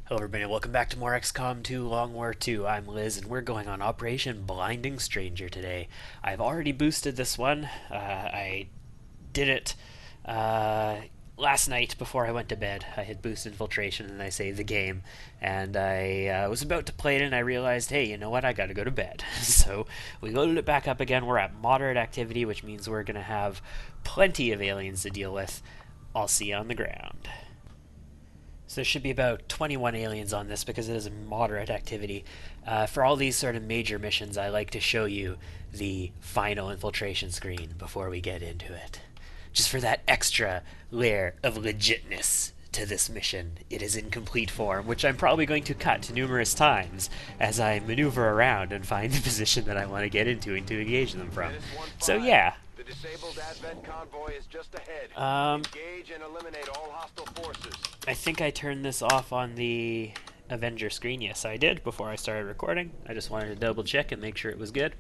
Hello everybody, welcome back to more XCOM 2 Long War 2. I'm Liz, and we're going on Operation Blinding Stranger today. I've already boosted this one. I did it last night before I went to bed. I had boosted infiltration and I saved the game. And I was about to play it and I realized, hey, you know what, I gotta go to bed. So we loaded it back up again. We're at moderate activity, which means we're gonna have plenty of aliens to deal with. I'll see you on the ground. So there should be about 21 aliens on this because it is a moderate activity. For all these sort of major missions, I like to show you the final infiltration screen before we get into it. Just for that extra layer of legitness to this mission. It is in complete form, which I'm probably going to cut numerous times as I maneuver around and find the position that I want to get into and to engage them from. So yeah. The disabled advent convoy is just ahead. Engage and eliminate all hostile forces. I think I turned this off on the AVENGER screen. Yes, I did before I started recording. I just wanted to double check and make sure it was good.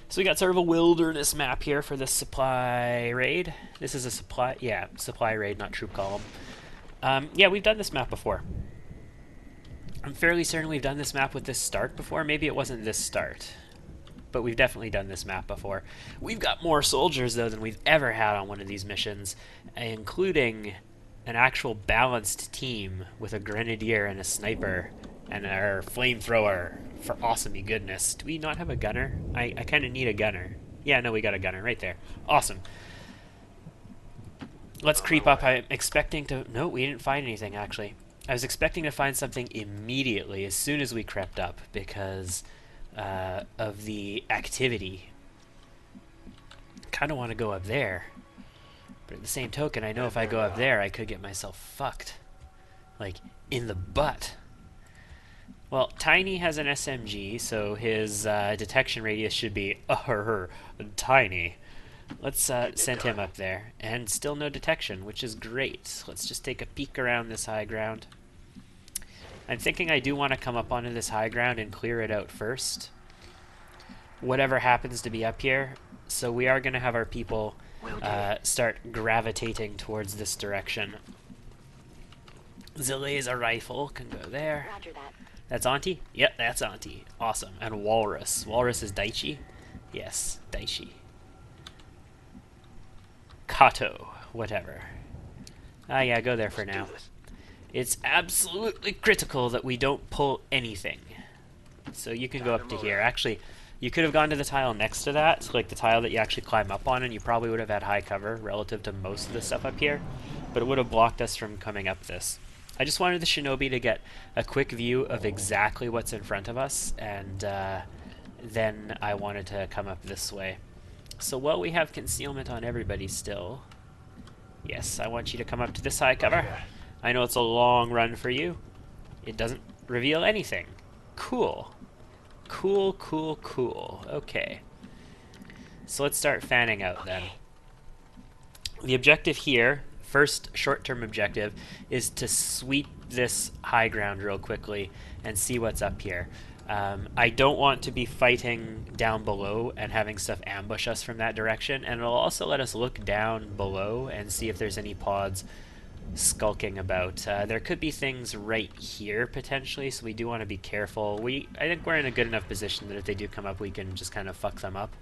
So we got sort of a wilderness map here for this supply raid. This is a supply raid, not troop column. Yeah, we've done this map before. I'm fairly certain we've done this map with this start before. Maybe it wasn't this start, but we've definitely done this map before. We've got more soldiers, though, than we've ever had on one of these missions, including an actual balanced team with a grenadier and a sniper and our flamethrower for awesome-y goodness. Do we not have a gunner? I kind of need a gunner. Yeah, no, we got a gunner right there. Awesome. Let's creep up. I'm expecting to... No, we didn't find anything, actually. I was expecting to find something immediately as soon as we crept up because of the activity. Kind of want to go up there. But at the same token, I know if I go up there, I could get myself fucked. Like, in the butt. Well, Tiny has an SMG, so his detection radius should be tiny. Let's send him up there. And still no detection, which is great. Let's just take a peek around this high ground. I'm thinking I do want to come up onto this high ground and clear it out first. Whatever happens to be up here. So we are going to have our people start gravitating towards this direction. The laser rifle can go there. Roger that. That's Auntie? Yep, that's Auntie. Awesome. And Walrus. Walrus is Daichi? Yes, Daichi. Kato. Whatever. Yeah, go there for now. It's absolutely critical that we don't pull anything. So you can go up to here. Actually, you could have gone to the tile next to that, like the tile that you actually climb up on, and you probably would have had high cover relative to most of the stuff up here, but it would have blocked us from coming up this. I just wanted the Shinobi to get a quick view of exactly what's in front of us, and then I wanted to come up this way. So while we have concealment on everybody still, yes, I want you to come up to this high cover. I know it's a long run for you. It doesn't reveal anything. Cool. Cool, cool, cool. Okay. So let's start fanning out then. The objective here, first short-term objective, is to sweep this high ground real quickly and see what's up here. I don't want to be fighting down below and having stuff ambush us from that direction, and it'll also let us look down below and see if there's any pods skulking about. There could be things right here potentially, so we do want to be careful. I think we're in a good enough position that if they do come up, we can just kind of fuck them up.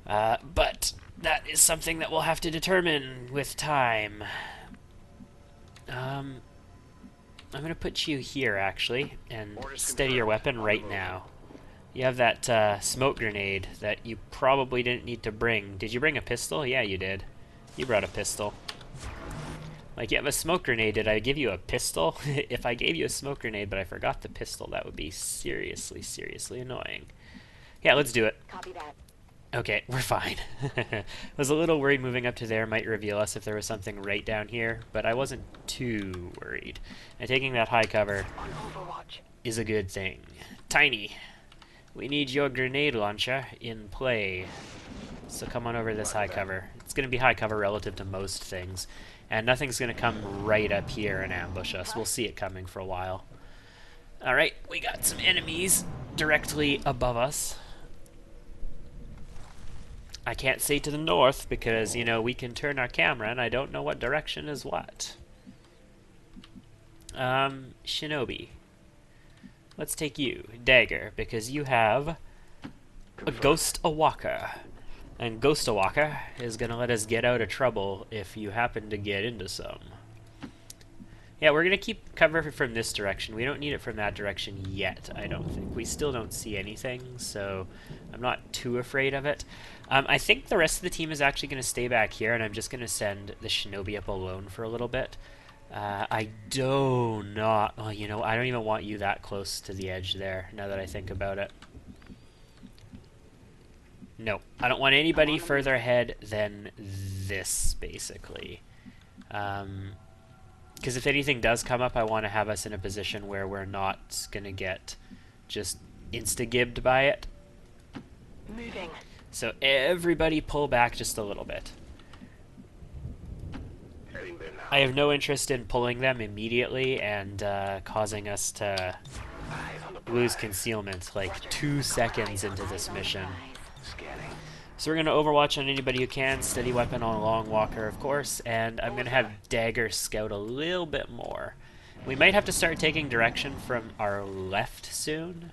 But that is something that we'll have to determine with time. I'm going to put you here, actually, and steady your weapon right now. You have that smoke grenade that you probably didn't need to bring. Did you bring a pistol? Yeah, you did. You brought a pistol. Like, you have a smoke grenade. Did I give you a pistol? If I gave you a smoke grenade but I forgot the pistol, that would be seriously, seriously annoying. Yeah, let's do it. Copy that. Okay, we're fine. I was a little worried moving up to there might reveal us if there was something right down here, but I wasn't too worried. And taking that high cover On Overwatch. is a good thing. Tiny, we need your grenade launcher in play. So come on over this high cover. It's going to be high cover relative to most things. And nothing's going to come right up here and ambush us. We'll see it coming for a while. Alright, we got some enemies directly above us. I can't say to the north because, you know, we can turn our camera and I don't know what direction is what. Shinobi. Let's take you, Dagger, because you have a Ghost Awaka. And Ghost Awaka is going to let us get out of trouble if you happen to get into some. Yeah, we're going to keep cover from this direction. We don't need it from that direction yet, I don't think. We still don't see anything, so I'm not too afraid of it. I think the rest of the team is actually going to stay back here, and I'm just going to send the Shinobi up alone for a little bit. I do not... Well, you know, I don't even want you that close to the edge there, now that I think about it. No, I don't want anybody further ahead than this, basically. Because if anything does come up, I want to have us in a position where we're not going to get just insta-gibbed by it. Moving. So everybody pull back just a little bit. I have no interest in pulling them immediately and causing us to lose concealment like 2 seconds into this mission. So we're going to overwatch on anybody who can, steady weapon on Long Walker, of course, and I'm going to have Dagger scout a little bit more. We might have to start taking direction from our left soon,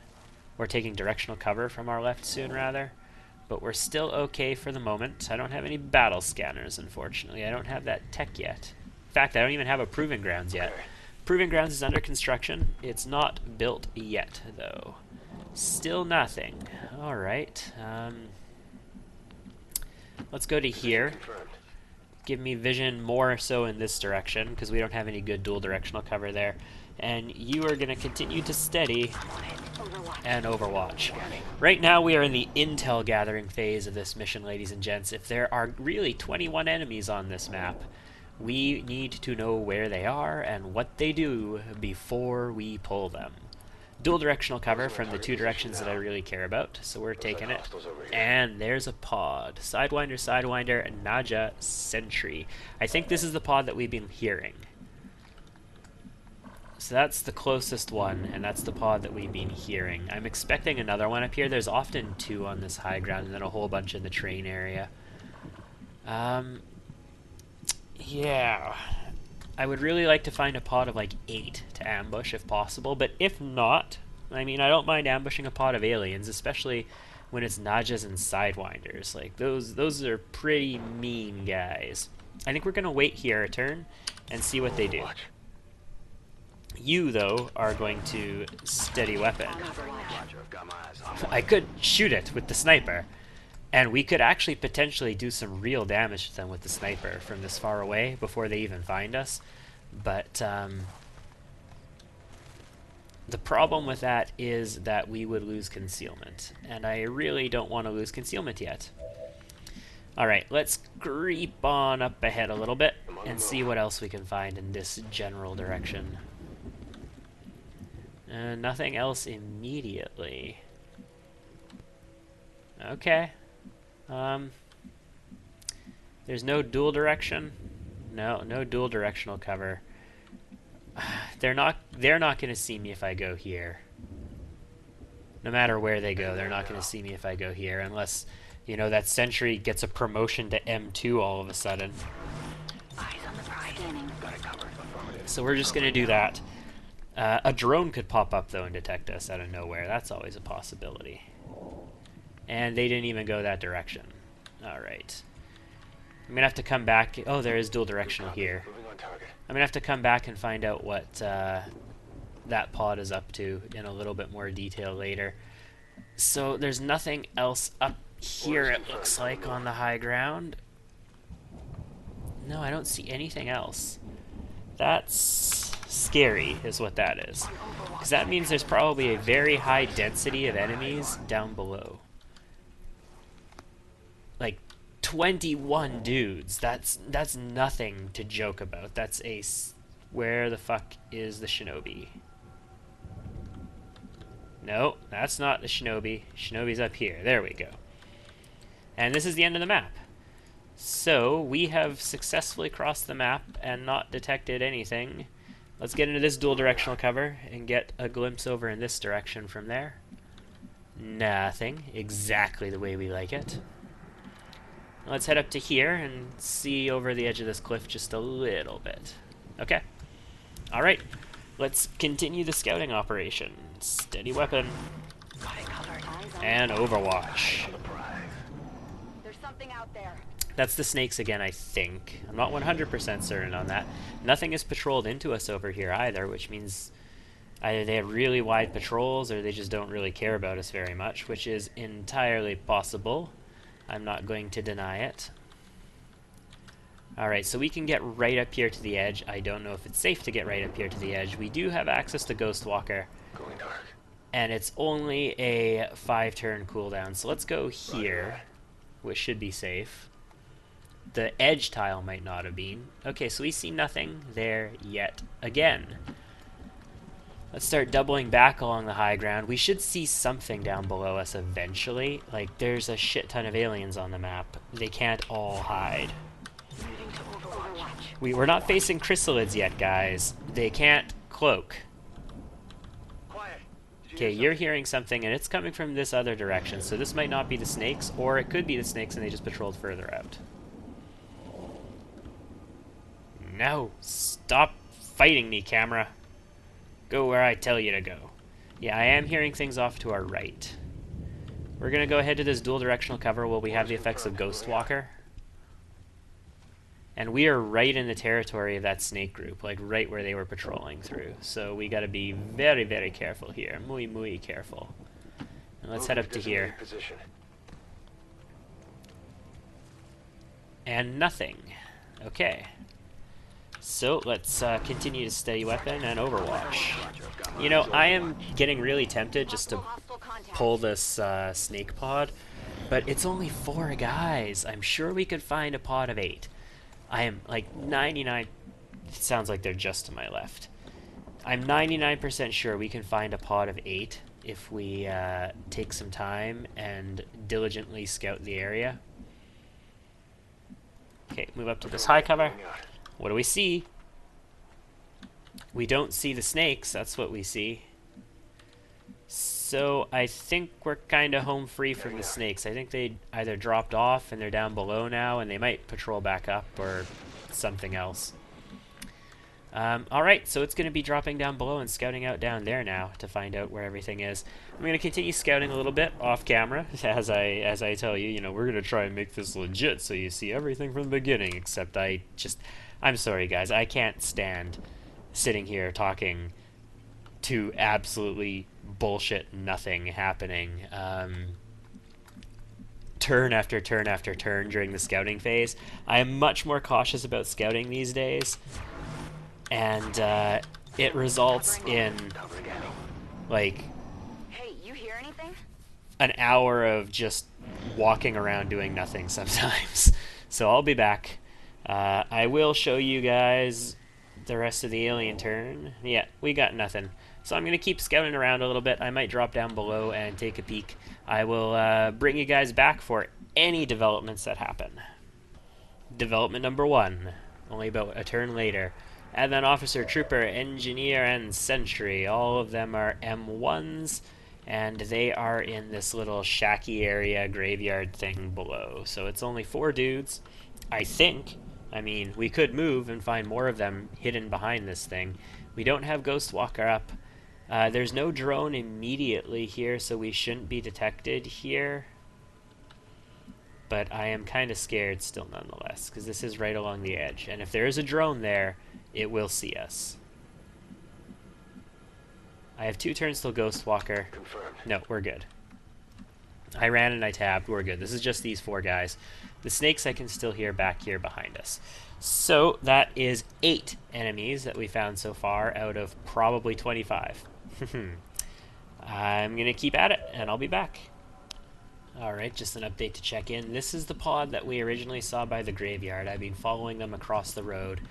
or taking directional cover from our left soon, rather. But we're still okay for the moment. I don't have any battle scanners, unfortunately. I don't have that tech yet. In fact, I don't even have a Proving Grounds yet. Proving Grounds is under construction. It's not built yet, though. Still nothing. Alright. Let's go to here. Give me vision more so in this direction, because we don't have any good dual directional cover there. And you are going to continue to steady and overwatch. Right now we are in the intel gathering phase of this mission, ladies and gents. If there are really 21 enemies on this map, we need to know where they are and what they do before we pull them. Dual directional cover from the 2 directions that I really care about, so we're taking it. And there's a pod. Sidewinder, Sidewinder, and Naja Sentry. I think this is the pod that we've been hearing. So that's the closest one, and that's the pod that we've been hearing. I'm expecting another one up here. There's often 2 on this high ground, and then a whole bunch in the train area. Yeah. I would really like to find a pod of like 8 to ambush if possible, but if not, I mean, I don't mind ambushing a pod of aliens, especially when it's Najas and Sidewinders. Like, those are pretty mean guys. I think we're going to wait here a turn and see what they do. You, though, are going to steady weapon. I could shoot it with the sniper, and we could actually potentially do some real damage to them with the sniper from this far away before they even find us. But the problem with that is that we would lose concealment, and I really don't want to lose concealment yet. Alright, let's creep on up ahead a little bit and see what else we can find in this general direction. Nothing else immediately. Okay. There's no dual direction. No dual directional cover. They're not going to see me if I go here. No matter where they go, they're not going to see me if I go here, unless, you know, that sentry gets a promotion to M2 all of a sudden. So we're just going to do that. A drone could pop up, though, and detect us out of nowhere. That's always a possibility. And they didn't even go that direction. Alright. I'm going to have to come back. Oh, there is dual directional here. I'm going to have to come back and find out what that pod is up to in a little bit more detail later. So there's nothing else up here, it looks like, on the high ground. No, I don't see anything else. That's scary, is what that is. Because that means there's probably a very high density of enemies down below. Like 21 dudes. That's nothing to joke about. That's a... Where the fuck is the Shinobi? No, that's not the Shinobi. Shinobi's up here. There we go. And this is the end of the map. So, we have successfully crossed the map and not detected anything. Let's get into this dual directional cover and get a glimpse over in this direction from there. Nothing. Exactly the way we like it. Let's head up to here and see over the edge of this cliff just a little bit. Okay. Alright. let's continue the scouting operation. Steady weapon. Got it covered. Eyes on And Overwatch. There's something out there. That's the snakes again, I think. I'm not 100% certain on that. Nothing is patrolled into us over here either, which means either they have really wide patrols or they just don't really care about us very much, which is entirely possible. I'm not going to deny it. Alright, so we can get right up here to the edge. I don't know if it's safe to get right up here to the edge. We do have access to Ghost Walker. Going dark. And it's only a 5-turn cooldown. So let's go here, which should be safe. The edge tile might not have been. Okay, so we see nothing there yet again. Let's start doubling back along the high ground. We should see something down below us eventually. Like, there's a shit ton of aliens on the map. They can't all hide. Moving to Overwatch. We're not facing chrysalids yet, guys. They can't cloak. Quiet. Did you Okay, hear you're hearing something, and it's coming from this other direction. So this might not be the snakes, or it could be the snakes and they just patrolled further out. No, stop fighting me, camera. Go where I tell you to go. Yeah, I am hearing things off to our right. We're going to go ahead to this dual directional cover where we have the effects of Ghost Walker. And we are right in the territory of that snake group, like right where they were patrolling through. So we got to be very, very careful here. Muy careful. And let's head up to here. Position. And nothing. Okay. So let's continue to steady weapon and Overwatch. You know, I am getting really tempted just to Hostile contact. pull this snake pod, but it's only 4 guys. I'm sure we could find a pod of 8. I am like 99. It sounds like they're just to my left. I'm 99% sure we can find a pod of 8 if we take some time and diligently scout the area. Okay, move up to this high cover. What do we see? We don't see the snakes, that's what we see. So I think we're kind of home free from the snakes. I think they either dropped off and they're down below now and they might patrol back up or something else. Alright, so it's going to be dropping down below and scouting out down there now to find out where everything is. I'm going to continue scouting a little bit off camera as I tell you, you know, we're going to try and make this legit so you see everything from the beginning, except I'm sorry guys, I can't stand sitting here talking to absolutely bullshit nothing happening turn after turn after turn during the scouting phase. I am much more cautious about scouting these days, and it results in like Hey, you hear anything? an hour of just walking around doing nothing sometimes. So I'll be back. I will show you guys the rest of the alien turn. Yeah, we got nothing. So I'm going to keep scouting around a little bit. I might drop down below and take a peek. I will bring you guys back for any developments that happen. Development number 1, only about a turn later. And then Officer, Trooper, Engineer, and Sentry. All of them are M1s, and they are in this little shacky area graveyard thing below. So it's only 4 dudes, I think. I mean, we could move and find more of them hidden behind this thing. We don't have Ghost Walker up. There's no drone immediately here, so we shouldn't be detected here. But I am kind of scared still nonetheless, because this is right along the edge. And if there is a drone there, it will see us. I have 2 turns till Ghost Walker. Confirmed. No, we're good. I ran and I tabbed. We're good. This is just these 4 guys. The snakes I can still hear back here behind us. So that is 8 enemies that we found so far out of probably 25. I'm going to keep at it, and I'll be back. Alright, just an update to check in. This is the pod that we originally saw by the graveyard. I've been following them across the road.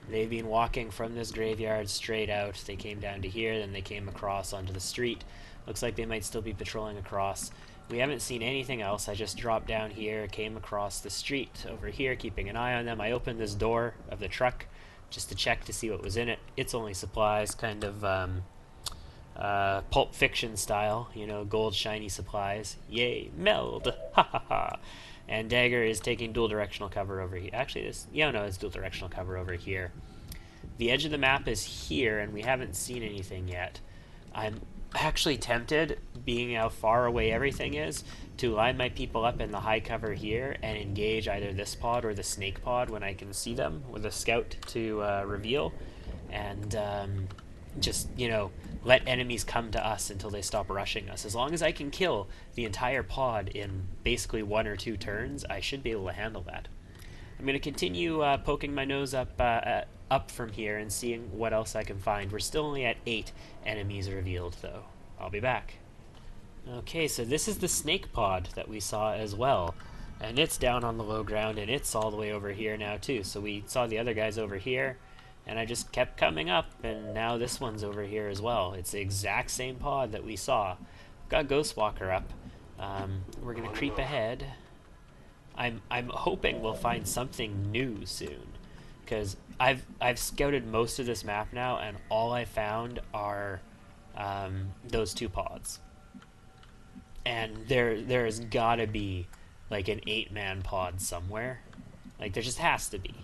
They've been walking from this graveyard straight out. They came down to here, then they came across onto the street. Looks like they might still be patrolling across. We haven't seen anything else. I just dropped down here, came across the street over here, keeping an eye on them. I opened this door of the truck just to check to see what was in it. It's only supplies, kind of Pulp Fiction style, you know, gold shiny supplies. Yay, meld! Ha ha ha! And Dagger is taking dual directional cover over here. Actually, it's dual directional cover over here. the edge of the map is here, and we haven't seen anything yet. I'm actually tempted, being how far away everything is, to line my people up in the high cover here and engage either this pod or the snake pod when I can see them with a scout to reveal, and just, you know, let enemies come to us until they stop rushing us. As long as I can kill the entire pod in basically 1 or 2 turns, I should be able to handle that. I'm going to continue poking my nose up from here and seeing what else I can find. We're still only at 8 enemies revealed, though. I'll be back. Okay, so this is the snake pod that we saw as well. And it's down on the low ground, and it's all the way over here now, too. So we saw the other guys over here, and I just kept coming up, and now this one's over here as well. It's the exact same pod that we saw. Got Ghostwalker up. We're going to creep ahead. I'm hoping we'll find something new soon, because I've scouted most of this map now, and all I found are those 2 pods. And there's gotta be like an 8-man pod somewhere. Like, there just has to be.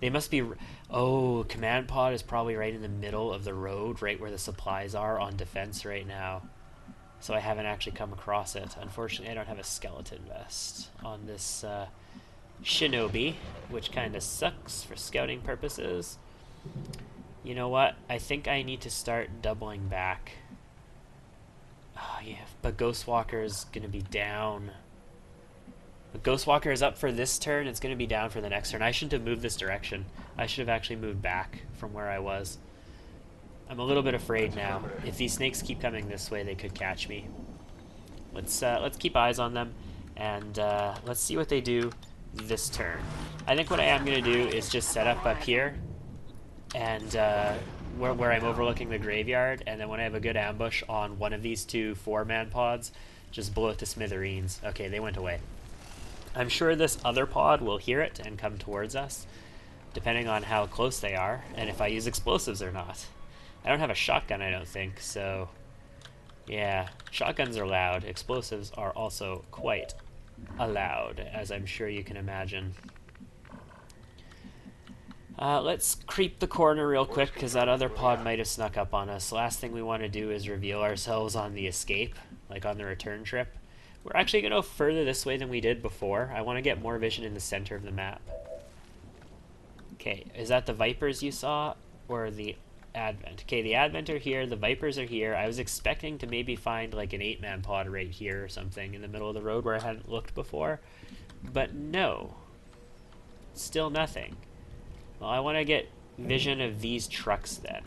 They must be. Oh, command pod is probably right in the middle of the road, right where the supplies are on defense right now. So I haven't actually come across it. Unfortunately, I don't have a skeleton vest on this shinobi, which kind of sucks for scouting purposes. You know what? I think I need to start doubling back. Oh, yeah, but Ghostwalker's going to be down. But Ghostwalker is up for this turn. It's going to be down for the next turn. I shouldn't have moved this direction. I should have actually moved back from where I was. I'm a little bit afraid now. If these snakes keep coming this way, they could catch me. Let's keep eyes on them, and let's see what they do this turn. I think what I am going to do is just set up here, and where I'm overlooking the graveyard, and then when I have a good ambush on one of these 2 4-man pods, just blow it to smithereens. Okay, they went away. I'm sure this other pod will hear it and come towards us, depending on how close they are, and if I use explosives or not. I don't have a shotgun, I don't think, so yeah, shotguns are loud. Explosives are also quite allowed, as I'm sure you can imagine. Let's creep the corner real quick, because that other pod might have snuck up on us. Last thing we want to do is reveal ourselves on the escape, like on the return trip. We're actually going to go further this way than we did before. I want to get more vision in the center of the map. Okay, is that the Vipers you saw, or the Advent? Okay, the Advent are here, the Vipers are here. I was expecting to maybe find like an 8-man pod right here or something in the middle of the road where I hadn't looked before, but no. Still nothing. Well, I want to get vision of these trucks then.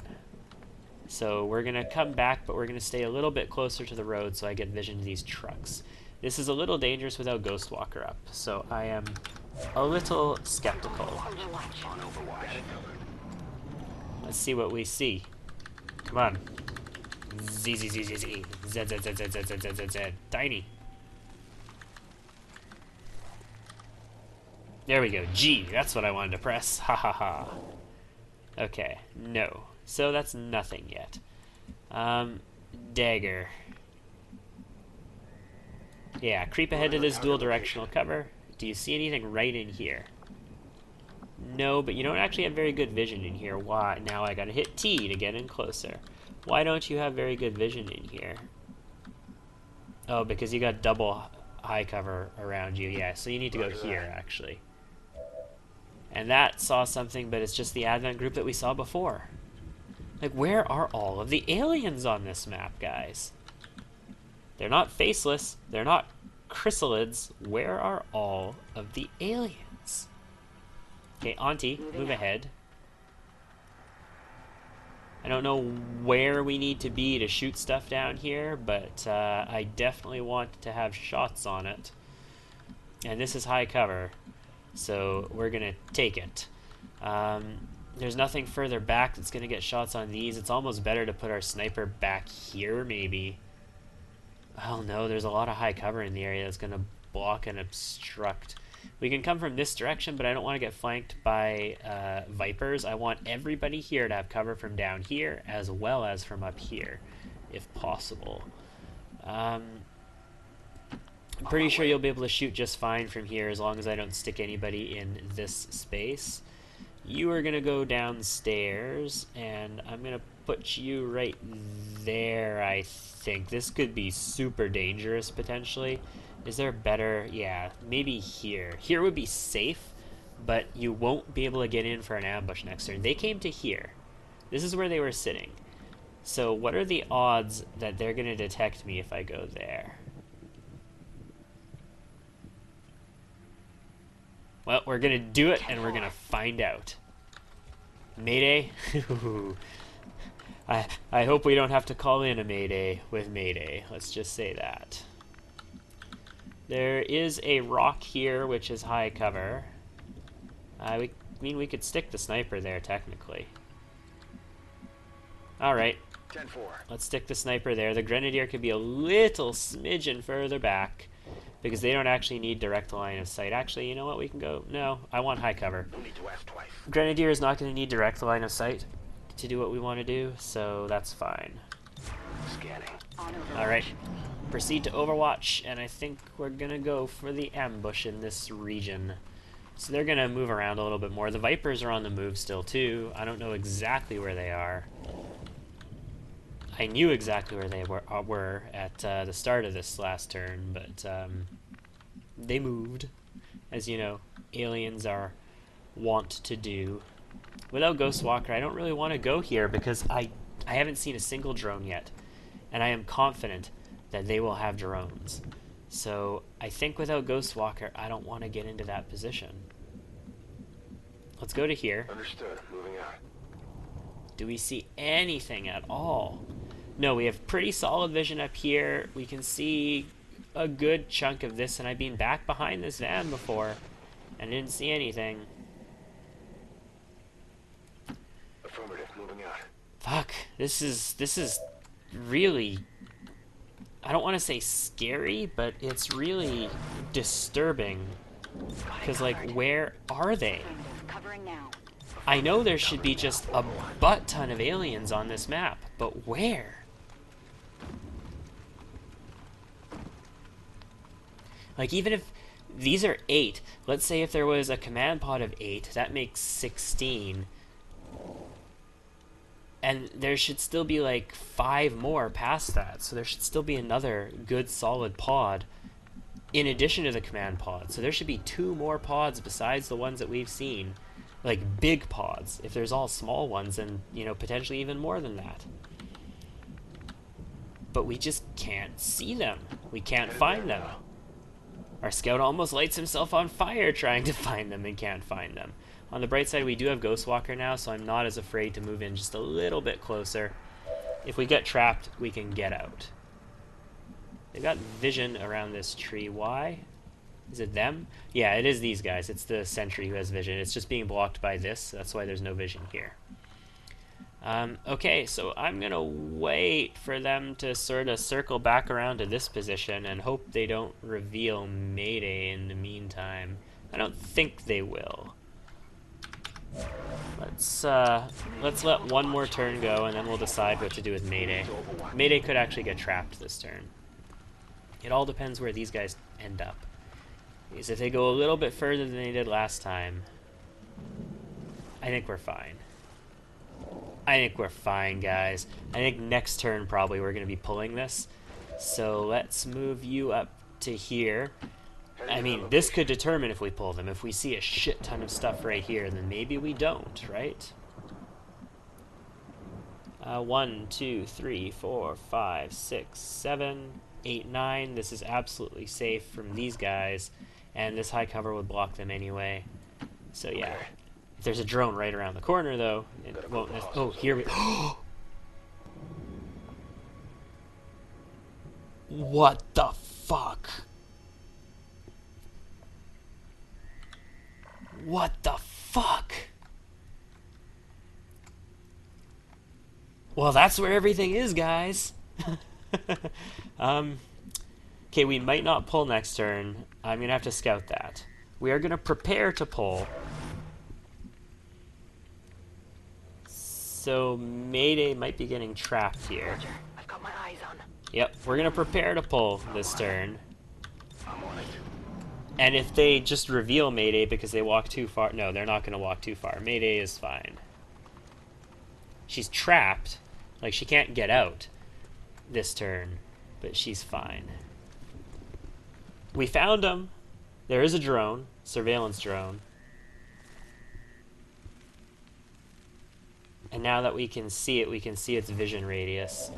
So we're going to come back, but we're going to stay a little bit closer to the road so I get vision of these trucks. This is a little dangerous without Ghostwalker up, so I am a little skeptical. Let's see what we see. Come on. Z, Z, Z, Z, Z. Z, Z, Z, Z, Z, Z, Z, Z, Z. Tiny. There we go. G. That's what I wanted to press. Ha ha ha. Okay. No. So that's nothing yet. Dagger. Yeah, creep ahead to this dual directional cover. Do you see anything right in here? No, but you don't actually have very good vision in here. Why? Now I gotta hit T to get in closer. Why don't you have very good vision in here? Oh, because you got double high cover around you. Yeah, so you need to go here, actually. And that saw something, but it's just the Advent group that we saw before. Like, where are all of the aliens on this map, guys? They're not faceless. They're not chrysalids. Where are all of the aliens? Okay, Auntie, move ahead. I don't know where we need to be to shoot stuff down here, but I definitely want to have shots on it. And this is high cover, so we're going to take it. There's nothing further back that's going to get shots on these. It's almost better to put our sniper back here, maybe. Oh no, there's a lot of high cover in the area that's going to block and obstruct. We can come from this direction, but I don't want to get flanked by Vipers. I want everybody here to have cover from down here as well as from up here, if possible. I'm pretty sure you'll be able to shoot just fine from here as long as I don't stick anybody in this space. You are gonna go downstairs, and I'm gonna put you right there, I think. This could be super dangerous, potentially. Is there better? Yeah, maybe here. Here would be safe, but you won't be able to get in for an ambush next turn. They came to here. This is where they were sitting. So what are the odds that they're gonna detect me if I go there? Well, we're gonna do it, and we're gonna find out. Mayday? I hope we don't have to call in a mayday with mayday. Let's just say that. There is a rock here, which is high cover. I mean, we could stick the sniper there, technically. Alright. 10-4. Let's stick the sniper there. The grenadier could be a little smidgen further back, because they don't actually need direct line of sight. Actually, you know what? We can go... No, I want high cover. No need to ask twice. Grenadier is not going to need direct line of sight to do what we want to do, so that's fine. Scanning. On Overwatch. Alright, proceed to Overwatch, and I think we're going to go for the ambush in this region. So they're going to move around a little bit more. The Vipers are on the move still, too. I don't know exactly where they are. I knew exactly where they were at the start of this last turn, but they moved, as you know, aliens are wont to do. Without Ghostwalker, I don't really want to go here because I haven't seen a single drone yet, and I am confident that they will have drones. So I think without Ghostwalker, I don't want to get into that position. Let's go to here. Understood. Moving out. Do we see anything at all? No, we have pretty solid vision up here. We can see a good chunk of this, and I've been back behind this van before and didn't see anything. Affirmative. Moving out. Fuck, this is really, I don't want to say scary, but it's really disturbing. Because, like, where are they? Covering now. I know there should be just a butt ton of aliens on this map, but where? Like, even if these are 8, let's say if there was a command pod of 8, that makes 16. And there should still be like 5 more past that, so there should still be another good solid pod in addition to the command pod. So there should be 2 more pods besides the ones that we've seen. Like big pods. If there's all small ones, then, you know, potentially even more than that. But we just can't see them. We can't find them. Our scout almost lights himself on fire trying to find them and can't find them. On the bright side, we do have Ghostwalker now, so I'm not as afraid to move in just a little bit closer. If we get trapped, we can get out. They've got vision around this tree. Why? Is it them? Yeah, it is these guys. It's the sentry who has vision. It's just being blocked by this. That's why there's no vision here. Okay, so I'm going to wait for them to sort of circle back around to this position and hope they don't reveal Mayday in the meantime. I don't think they will. Let's let one more turn go, and then we'll decide what to do with Mayday. Mayday could actually get trapped this turn. It all depends where these guys end up. Because if they go a little bit further than they did last time, I think we're fine. I think we're fine, guys. I think next turn probably we're going to be pulling this. So let's move you up to here. I mean, this could determine if we pull them. If we see a shit ton of stuff right here, then maybe we don't, right? 1, 2, 3, 4, 5, 6, 7, 8, 9. This is absolutely safe from these guys. And this high cover would block them anyway. So yeah. If there's a drone right around the corner, though, it won't... Oh, here we... What the fuck? What the fuck? Well, that's where everything is, guys. Okay, we might not pull next turn. I'm going to have to scout that. We are going to prepare to pull. So Mayday might be getting trapped here. Roger. I've got my eyes on. Yep, we're going to prepare to pull this turn. I'm on it. And if they just reveal Mayday because they walk too far... No, they're not going to walk too far. Mayday is fine. She's trapped. Like, she can't get out this turn, but she's fine. We found him. There is a drone. Surveillance drone. And now that we can see it, we can see its vision radius.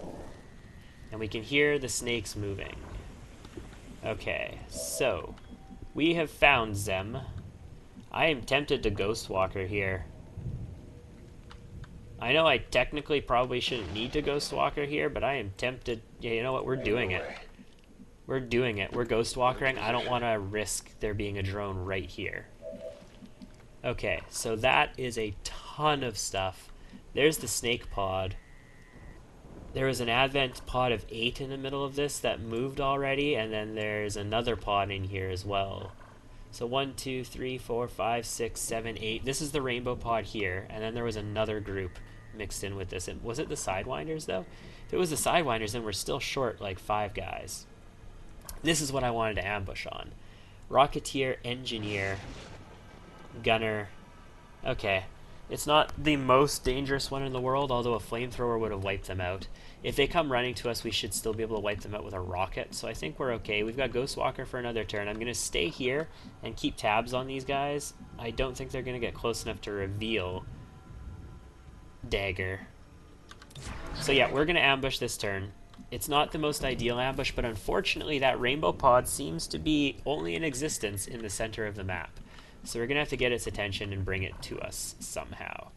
And we can hear the snakes moving. Okay, so... we have found them. I am tempted to Ghostwalker here. I know I technically probably shouldn't need to Ghostwalker here, but I am tempted... Yeah, you know what? We're doing it. We're doing it. We're Ghostwalkering. I don't want to risk there being a drone right here. Okay, so that is a ton of stuff. There's the snake pod. There was an advent pod of 8 in the middle of this that moved already, and then there's another pod in here as well. So 1, 2, 3, 4, 5, 6, 7, 8. This is the rainbow pod here, and then there was another group mixed in with this. And was it the Sidewinders, though? If it was the Sidewinders, then we're still short like 5 guys. This is what I wanted to ambush on. Rocketeer, Engineer, Gunner. Okay. It's not the most dangerous one in the world, although a flamethrower would have wiped them out. If they come running to us, we should still be able to wipe them out with a rocket, so I think we're okay. We've got Ghostwalker for another turn. I'm going to stay here and keep tabs on these guys. I don't think they're going to get close enough to reveal Dagger. So yeah, we're going to ambush this turn. It's not the most ideal ambush, but unfortunately that rainbow pod seems to be only in existence in the center of the map. So we're going to have to get its attention and bring it to us somehow.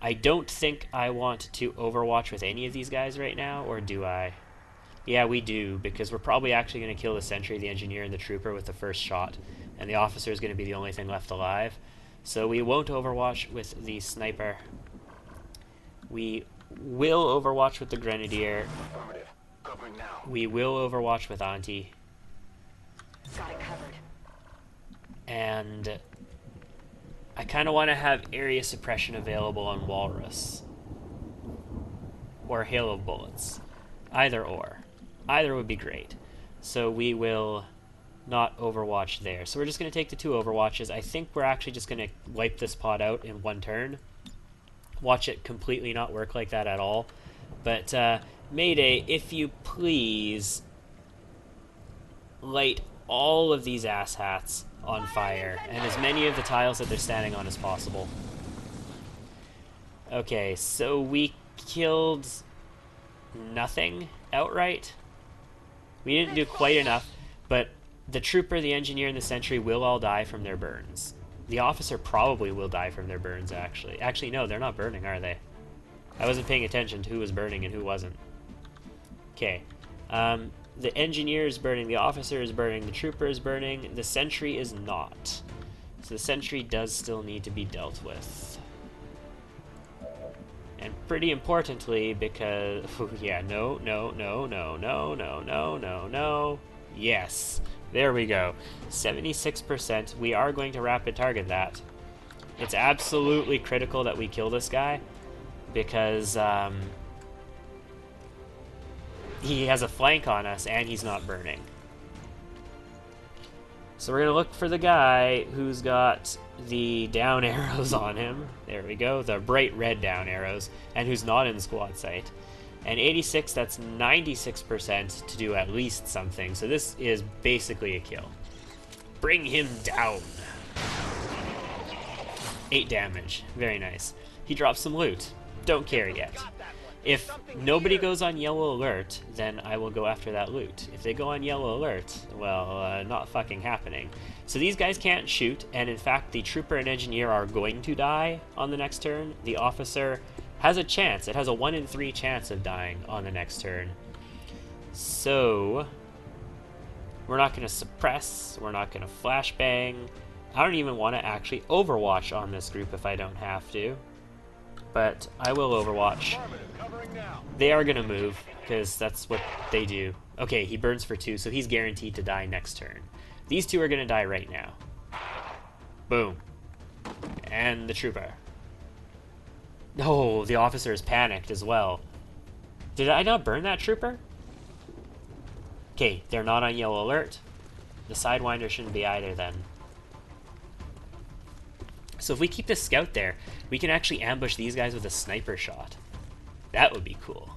I don't think I want to overwatch with any of these guys right now, or do I? Yeah, we do, because we're probably actually going to kill the sentry, the engineer, and the trooper with the first shot, and the officer is going to be the only thing left alive. So we won't overwatch with the sniper. We will overwatch with the grenadier. We will overwatch with Auntie. Got it covered. And I kind of want to have area suppression available on Walrus. Or Hail of Bullets. Either or. Either would be great. So we will not overwatch there. So we're just going to take the 2 overwatches. I think we're actually just going to wipe this pod out in 1 turn. Watch it completely not work like that at all. But Mayday, if you please, light all of these asshats on fire, and as many of the tiles that they're standing on as possible. Okay, so we killed nothing outright. We didn't do quite enough, but the trooper, the engineer, and the sentry will all die from their burns. The officer probably will die from their burns, actually. Actually, no, they're not burning, are they? I wasn't paying attention to who was burning and who wasn't. Okay. The engineer is burning, the officer is burning, the trooper is burning, the sentry is not. So the sentry does still need to be dealt with. And pretty importantly, because... yeah, no. Yes. There we go. 76%. We are going to rapid target that. It's absolutely critical that we kill this guy, because... he has a flank on us, and he's not burning. So we're going to look for the guy who's got the down arrows on him. There we go, the bright red down arrows, and who's not in squad sight. And 86, that's 96% to do at least something. So this is basically a kill. Bring him down. 8 damage. Very nice. He drops some loot. Don't care yet. If nobody goes on yellow alert, then I will go after that loot. If they go on yellow alert, well, not fucking happening. So these guys can't shoot, and in fact the trooper and engineer are going to die on the next turn. The officer has a chance. It has a 1 in 3 chance of dying on the next turn. So we're not going to suppress. We're not going to flashbang. I don't even want to actually overwatch on this group if I don't have to. But I will overwatch. They are going to move, because that's what they do. Okay, he burns for 2, so he's guaranteed to die next turn. These 2 are going to die right now. Boom. And the trooper. Oh, the officer is panicked as well. Did I not burn that trooper? Okay, they're not on yellow alert. The Sidewinder shouldn't be either then. So if we keep this scout there, we can actually ambush these guys with a sniper shot. That would be cool.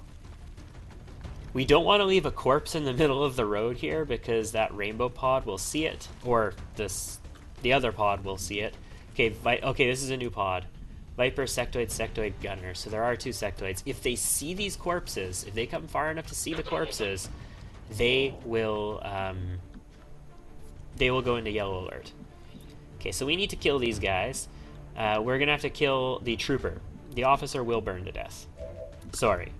We don't want to leave a corpse in the middle of the road here because that rainbow pod will see it, or the other pod will see it. Okay, okay, this is a new pod. Viper, sectoid, sectoid, gunner. So there are 2 sectoids. If they see these corpses, if they come far enough to see the corpses, they will go into yellow alert. Okay, so we need to kill these guys. We're gonna have to kill the trooper. The officer will burn to death. Sorry.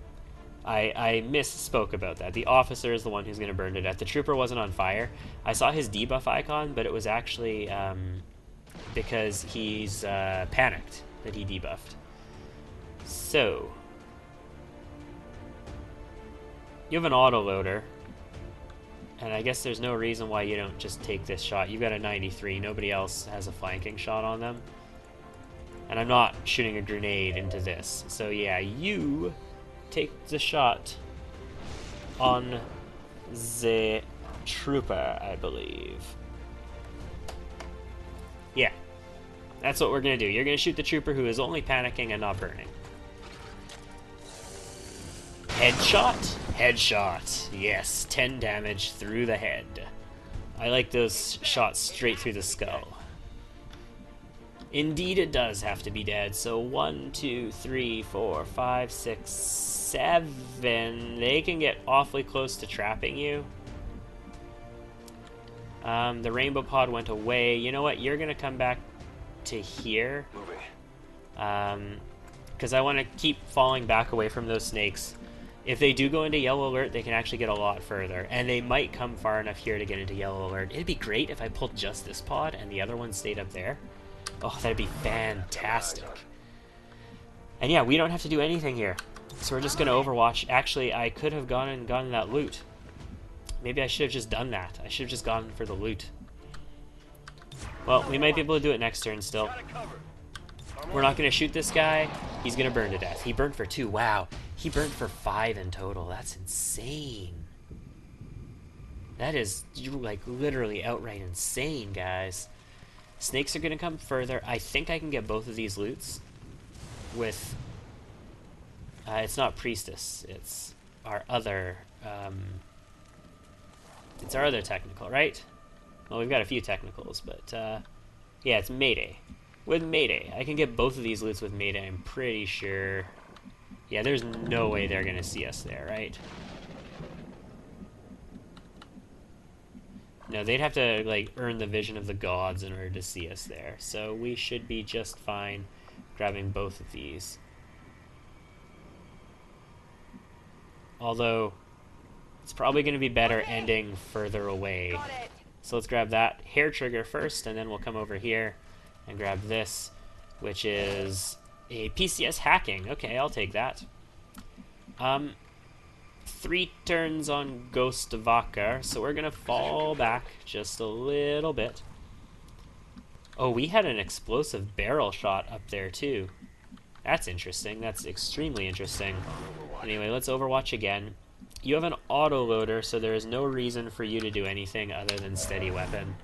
I misspoke about that. The officer is the one who's going to burn to death. The trooper wasn't on fire. I saw his debuff icon, but it was actually because he's panicked that he debuffed. So, you have an autoloader, and I guess there's no reason why you don't just take this shot. You've got a 93. Nobody else has a flanking shot on them. And I'm not shooting a grenade into this. So yeah, you take the shot on the trooper, I believe. Yeah, that's what we're gonna do. You're gonna shoot the trooper who is only panicking and not burning. Headshot? Headshot. Yes, 10 damage through the head. I like those shots straight through the skull. Indeed, it does have to be dead. So 1, 2, 3, 4, 5, 6, 7. They can get awfully close to trapping you. The rainbow pod went away. You know what? You're gonna come back to here. Because I want to keep falling back away from those snakes. If they do go into yellow alert, they can actually get a lot further. And they might come far enough here to get into yellow alert. It'd be great if I pulled just this pod and the other one stayed up there. Oh, that'd be fantastic. And yeah, we don't have to do anything here. So we're just going to overwatch. Actually, I could have gone and gotten that loot. Maybe I should have just done that. I should have just gone for the loot. Well, we might be able to do it next turn still. We're not going to shoot this guy. He's going to burn to death. He burned for 2. Wow. He burned for 5 in total. That's insane. That is, like, literally outright insane, guys. Snakes are going to come further. I think I can get both of these loots with... it's not Priestess. It's our other... it's our other technical, right? Well, we've got a few technicals, but... yeah, it's Mayday. With Mayday. I can get both of these loots with Mayday, I'm pretty sure. Yeah, there's no way they're going to see us there, right? No, they'd have to, like, earn the vision of the gods in order to see us there. So we should be just fine grabbing both of these. Although, it's probably going to be better ending further away. So let's grab that hair trigger first, and then we'll come over here and grab this, which is a PCS hacking. Okay, I'll take that. 3 turns on Ghost Vaca, so we're gonna fall back just a little bit. Oh, we had an explosive barrel shot up there too. That's interesting. That's extremely interesting. Anyway, let's overwatch again. You have an autoloader, so there is no reason for you to do anything other than steady weapon.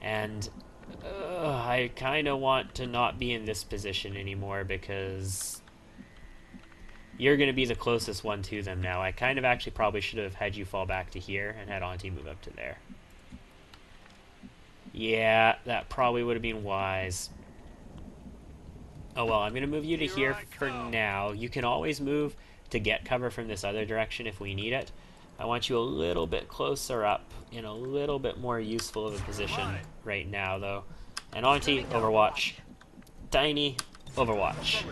And I kind of want to not be in this position anymore because you're going to be the closest one to them now. I kind of actually probably should have had you fall back to here and had Auntie move up to there. Yeah, that probably would have been wise. Oh well, I'm going to move you to here for now. You can always move to get cover from this other direction if we need it. I want you a little bit closer up, in a little bit more useful of a position right now, though. And Auntie, overwatch. Tiny, overwatch.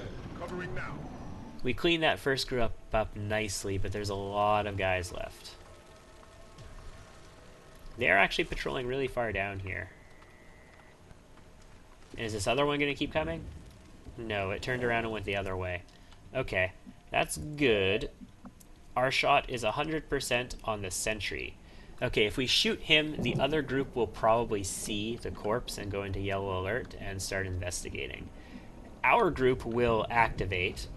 We cleaned that first group up nicely, but there's a lot of guys left. They're actually patrolling really far down here. And is this other one going to keep coming? No, it turned around and went the other way. Okay, that's good. Our shot is 100% on the sentry. Okay, if we shoot him, the other group will probably see the corpse and go into yellow alert and start investigating. Our group will activate,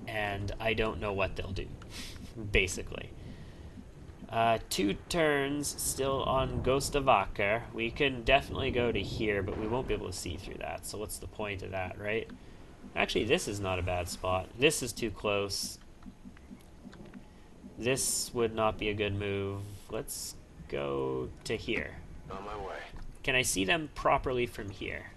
and I don't know what they'll do, basically. 2 turns still on Ghost Evaker. We can definitely go to here, but we won't be able to see through that. So what's the point of that, right? Actually, this is not a bad spot. This is too close. This would not be a good move. Let's go to here. On my way. Can I see them properly from here?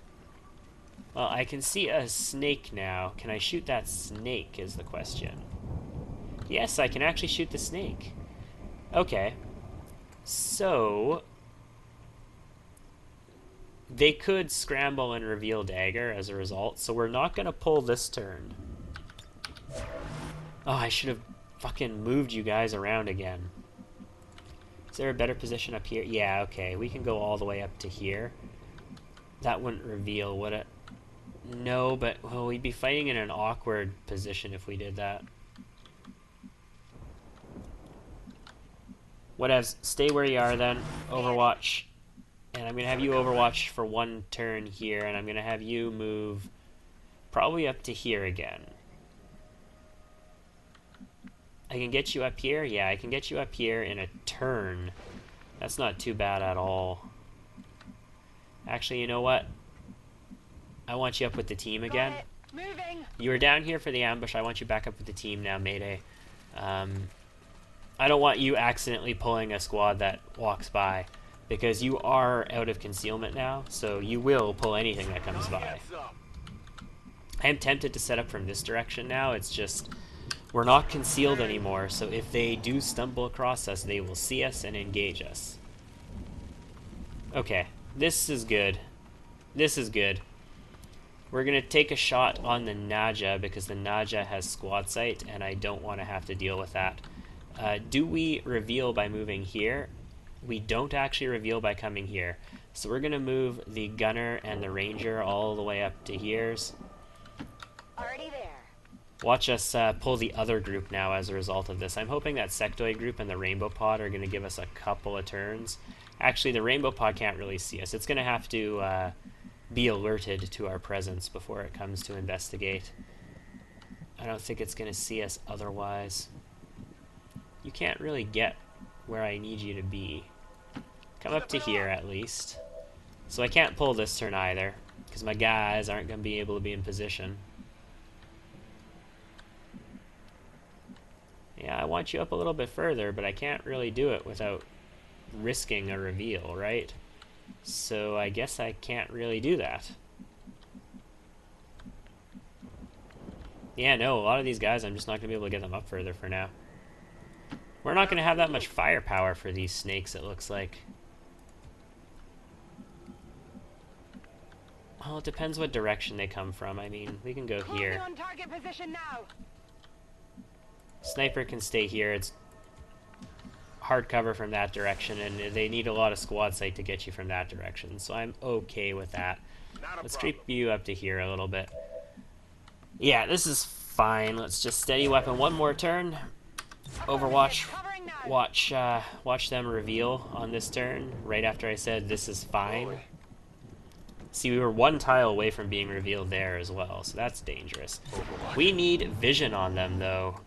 Well, I can see a snake now. Can I shoot that snake is the question. Yes, I can actually shoot the snake. Okay. So they could scramble and reveal dagger as a result, so we're not going to pull this turn. Oh, I should have fucking moved you guys around again. Is there a better position up here? Yeah, okay. We can go all the way up to here. That wouldn't reveal, would it? No, but well, we'd be fighting in an awkward position if we did that. Whatevs. Stay where you are then. Overwatch. And I'm going to have you overwatch for 1 turn here, and I'm going to have you move probably up to here again. I can get you up here? Yeah, I can get you up here in a turn. That's not too bad at all. Actually, you know what? I want you up with the team again. Moving. You were down here for the ambush. I want you back up with the team now, Mayday. I don't want you accidentally pulling a squad that walks by, because you are out of concealment now, so you will pull anything that comes by. I am tempted to set up from this direction now. It's just we're not concealed anymore, so if they do stumble across us, they will see us and engage us. Okay, this is good. This is good. We're going to take a shot on the Naja, because the Naja has squad sight, and I don't want to have to deal with that. Do we reveal by moving here? We don't actually reveal by coming here. So we're going to move the Gunner and the Ranger all the way up to here's. Already there. Watch us pull the other group now as a result of this. I'm hoping that Sectoid group and the Rainbow Pod are going to give us a couple of turns. Actually, the Rainbow Pod can't really see us. It's going to have to be alerted to our presence before it comes to investigate. I don't think it's going to see us otherwise. You can't really get where I need you to be. Come up to here at least. So I can't pull this turn either, because my guys aren't going to be able to be in position. Yeah, I want you up a little bit further, but I can't really do it without risking a reveal, right? So I guess I can't really do that. Yeah, no, a lot of these guys, I'm just not going to be able to get them up further for now. We're not going to have that much firepower for these snakes, it looks like. Well, it depends what direction they come from. I mean, we can go here. On target position now. Sniper can stay here. It's hard cover from that direction, and they need a lot of squad sight to get you from that direction, so I'm okay with that. Let's creep you up to here a little bit. Yeah, this is fine. Let's just steady weapon 1 more turn. Overwatch. Watch them reveal on this turn, right after I said this is fine. See, we were 1 tile away from being revealed there as well, so that's dangerous. We need vision on them, though.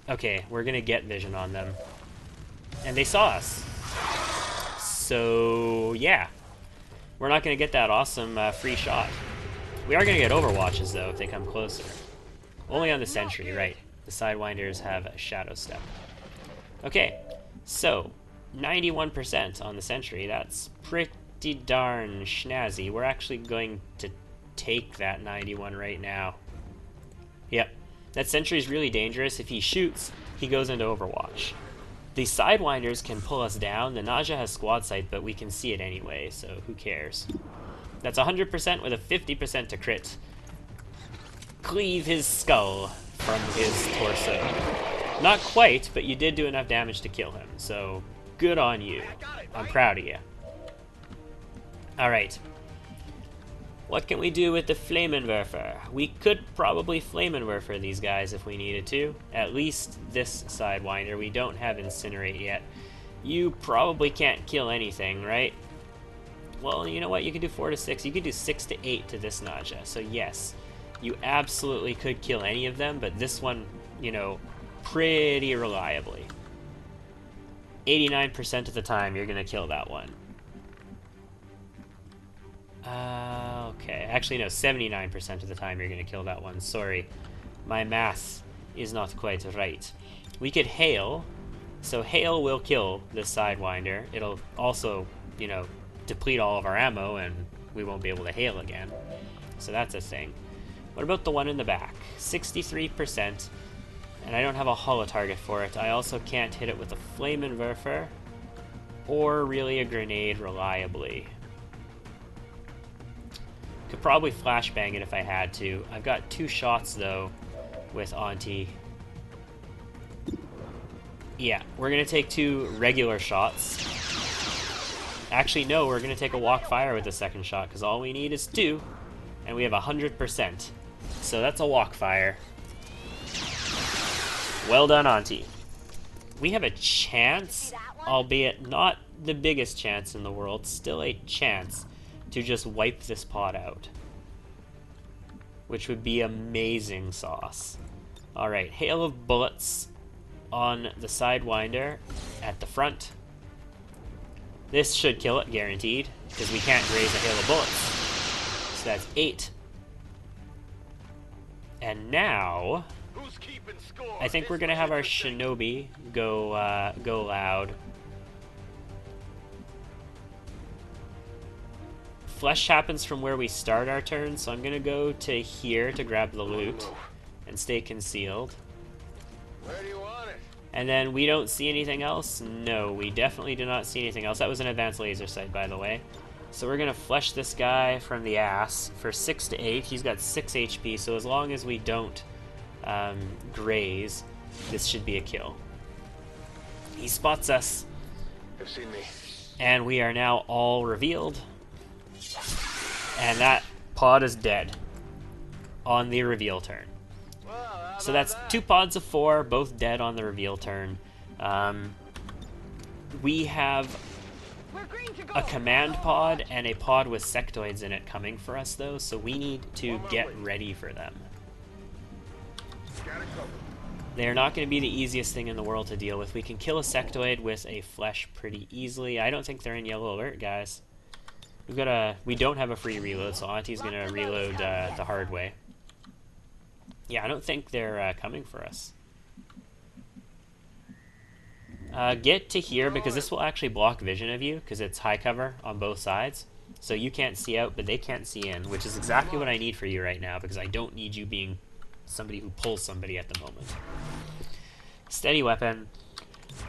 Okay, we're gonna get vision on them. And they saw us. So, yeah. We're not gonna get that awesome free shot. We are gonna get overwatches, though, if they come closer. Only on the sentry, right. The Sidewinders have a shadow step. Okay, so 91% on the sentry. That's pretty darn schnazzy. We're actually going to take that 91 right now. Yep. That sentry is really dangerous. If he shoots, he goes into Overwatch. The Sidewinders can pull us down. The Naja has squad sight, but we can see it anyway, so who cares? That's 100% with a 50% to crit. Cleave his skull from his torso. Not quite, but you did do enough damage to kill him, so good on you. I'm proud of you. Alright. What can we do with the Flammenwerfer? We could probably Flammenwerfer these guys if we needed to. At least this Sidewinder. We don't have Incinerate yet. You probably can't kill anything, right? Well, you know what? You could do 4 to 6. You could do 6 to 8 to this Naja. So yes, you absolutely could kill any of them, but this one, you know, pretty reliably. 89% of the time you're gonna kill that one. Okay. Actually, no, 79% of the time you're gonna kill that one. Sorry. My math is not quite right. We could hail. So hail will kill this Sidewinder. It'll also, you know, deplete all of our ammo and we won't be able to hail again. So that's a thing. What about the one in the back? 63%. And I don't have a holo target for it. I also can't hit it with a Flammenwerfer or really a grenade reliably. Could probably flashbang it if I had to. I've got 2 shots though with Auntie. Yeah, we're gonna take 2 regular shots. Actually, no, we're gonna take a walk fire with the second shot because all we need is 2, and we have 100%. So that's a walk fire. Well done, Auntie. We have a chance, albeit not the biggest chance in the world, still a chance to just wipe this pod out. Which would be amazing sauce. Alright, hail of bullets on the Sidewinder at the front. This should kill it, guaranteed, because we can't graze a hail of bullets. So that's 8. And now I think we're gonna have our Shinobi go loud. Flesh happens from where we start our turn, so I'm gonna go to here to grab the loot and stay concealed. Where do you want it? And then we don't see anything else? No, we definitely do not see anything else. That was an advanced laser sight, by the way. So we're gonna flesh this guy from the ass for 6 to 8. He's got 6 HP, so as long as we don't graze, this should be a kill. He spots us. They've seen me. And we are now all revealed. And that pod is dead on the reveal turn. Well, So that's 2 pods of 4, both dead on the reveal turn. We have We're green to go. a command pod and a pod with sectoids in it coming for us, though, so we need to get ready for them. They're not going to be the easiest thing in the world to deal with. We can kill a sectoid with a flesh pretty easily. I don't think they're in yellow alert, guys. We don't have a free reload, so Auntie's going to reload the hard way. Yeah, I don't think they're coming for us. Get to here, because this will actually block vision of you, because it's high cover on both sides. So you can't see out, but they can't see in, which is exactly what I need for you right now, because I don't need you being somebody who pulls somebody at the moment. Steady weapon.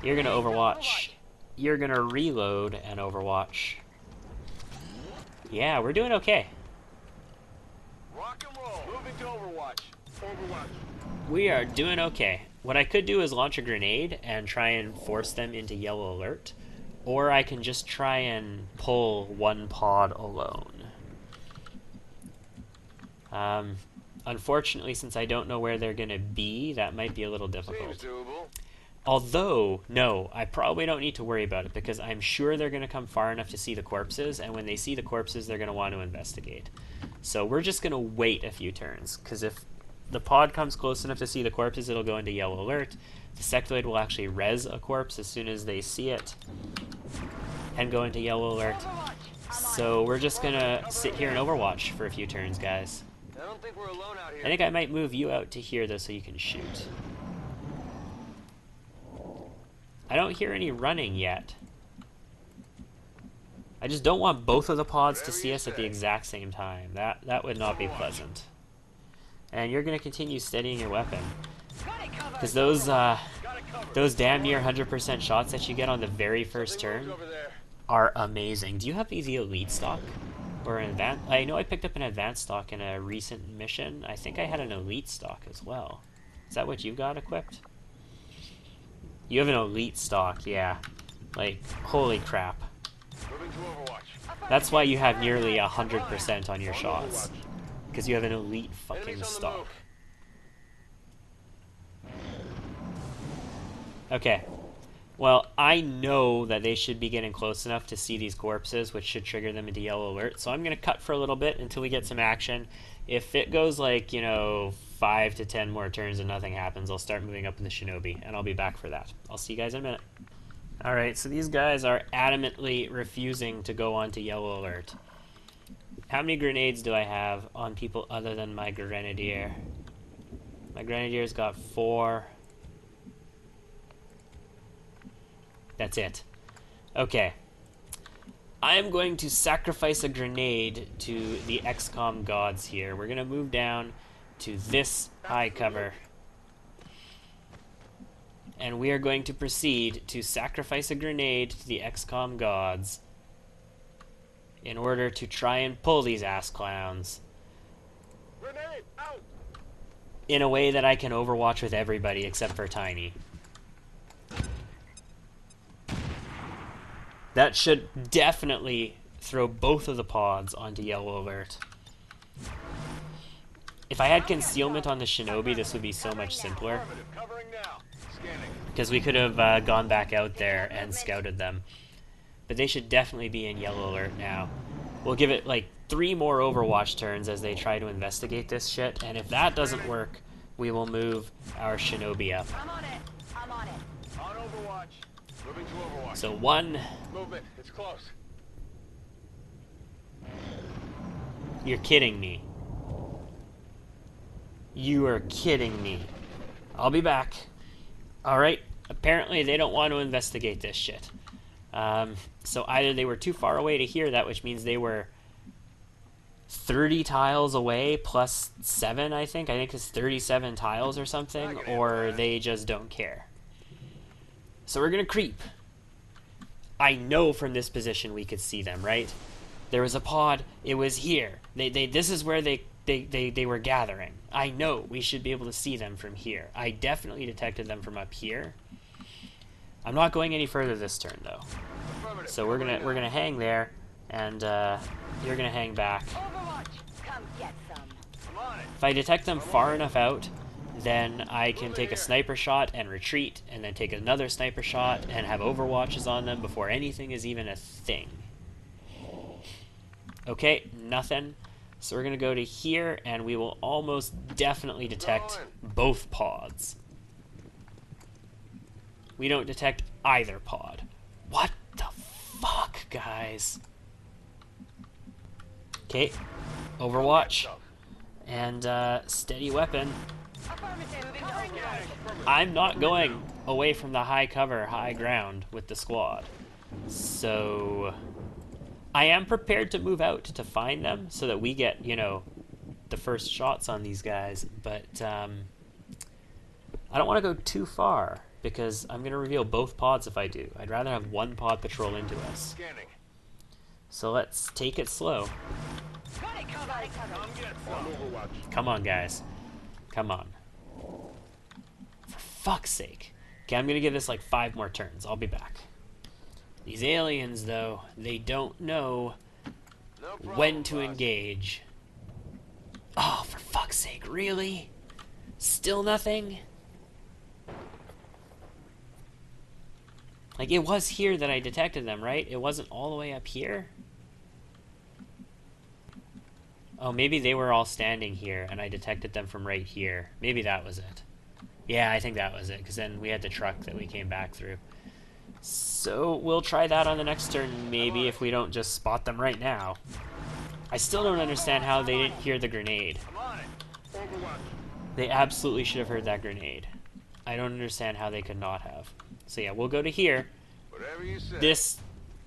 You're going to overwatch. You're going to reload and overwatch. Yeah, we're doing okay. Rock and roll. Moving to Overwatch. We are doing okay. What I could do is launch a grenade and try and force them into yellow alert. Or I can just try and pull 1 pod alone. Unfortunately, since I don't know where they're going to be, that might be a little difficult. Seems doable. Although, no, I probably don't need to worry about it, because I'm sure they're going to come far enough to see the corpses, and when they see the corpses, they're going to want to investigate. So we're just going to wait a few turns, because if the pod comes close enough to see the corpses, it'll go into yellow alert. The sectoid will actually res a corpse as soon as they see it, and go into yellow alert. So we're just going to sit here and overwatch for a few turns, guys. I don't think we're alone out here. I think I might move you out to here, though, so you can shoot. I don't hear any running yet. I just don't want both of the pods to see us at the exact same time. That would not be pleasant. And you're going to continue steadying your weapon. Because those damn near 100% shots that you get on the very first turn are amazing. Do you have the elite stock? Or an advanced? I know I picked up an advanced stock in a recent mission. I think I had an elite stock as well. Is that what you've got equipped? You have an elite stock, yeah. Like, holy crap. Moving to Overwatch. That's why you have nearly 100% on your shots. Because you have an elite fucking stock. Okay. Well, I know that they should be getting close enough to see these corpses, which should trigger them into yellow alert. So I'm going to cut for a little bit until we get some action. If it goes like, 5 to 10 more turns and nothing happens, I'll start moving up in the Shinobi, and I'll be back for that. I'll see you guys in a minute. Alright, so these guys are adamantly refusing to go on to yellow alert. How many grenades do I have on people other than my grenadier? My grenadier's got 4. That's it. Okay. I am going to sacrifice a grenade to the XCOM gods here. We're going to move down to this high cover. And we are going to proceed to sacrifice a grenade to the XCOM gods in order to try and pull these ass clowns Grenade out! in a way that I can overwatch with everybody except for Tiny. That should definitely throw both of the pods onto yellow alert. If I had concealment on the Shinobi, this would be so much simpler. Affirmative, covering now. Scanning. Because we could have gone back out there and scouted them. But they should definitely be in yellow alert now. We'll give it like 3 more Overwatch turns as they try to investigate this shit. And if that doesn't work, we will move our Shinobi up. I'm on it. I'm on it. On Overwatch. Moving to Overwatch. So 1... Movement. It's close. You're kidding me. You are kidding me. I'll be back. Alright, apparently they don't want to investigate this shit. So either they were too far away to hear that, which means they were 30 tiles away plus 7, I think. I think it's 37 tiles or something, or they just don't care. So we're gonna creep. I know from this position we could see them, right? There was a pod, it was here. This is where they were gathering. I know we should be able to see them from here. I definitely detected them from up here. I'm not going any further this turn though. So we're gonna hang there, and you're gonna hang back. Overwatch. Come get some. I'm on it. If I detect them far enough out, then I can take a sniper shot and retreat, and then take another sniper shot and have overwatches on them before anything is even a thing. Okay, nothing. So we're going to go to here, and we will almost definitely detect both pods. We don't detect either pod. What the fuck, guys? Okay, Overwatch, and steady weapon. Affirmative. Covering now. I'm not going away from the high cover, high ground with the squad. So I am prepared to move out to find them so that we get, you know, the first shots on these guys. But I don't want to go too far because I'm going to reveal both pods if I do. I'd rather have one pod patrol into us. Scanning. So let's take it slow. Got it covered. Come get some. Overwatch. Come on, guys. Come on. For fuck's sake. Okay, I'm going to give this like 5 more turns. I'll be back. These aliens, though, they don't know No problem, when to boss. engage. Oh, for fuck's sake, really? Still nothing? Like, it was here that I detected them, right? It wasn't all the way up here? Oh, maybe they were all standing here, and I detected them from right here. Maybe that was it. Yeah, I think that was it, because then we had the truck that we came back through. So we'll try that on the next turn, maybe, if we don't just spot them right now. I still don't understand how they didn't hear the grenade. I'm on it. Overwatch. They absolutely should have heard that grenade. I don't understand how they could not have. So yeah, we'll go to here. Whatever you say. This...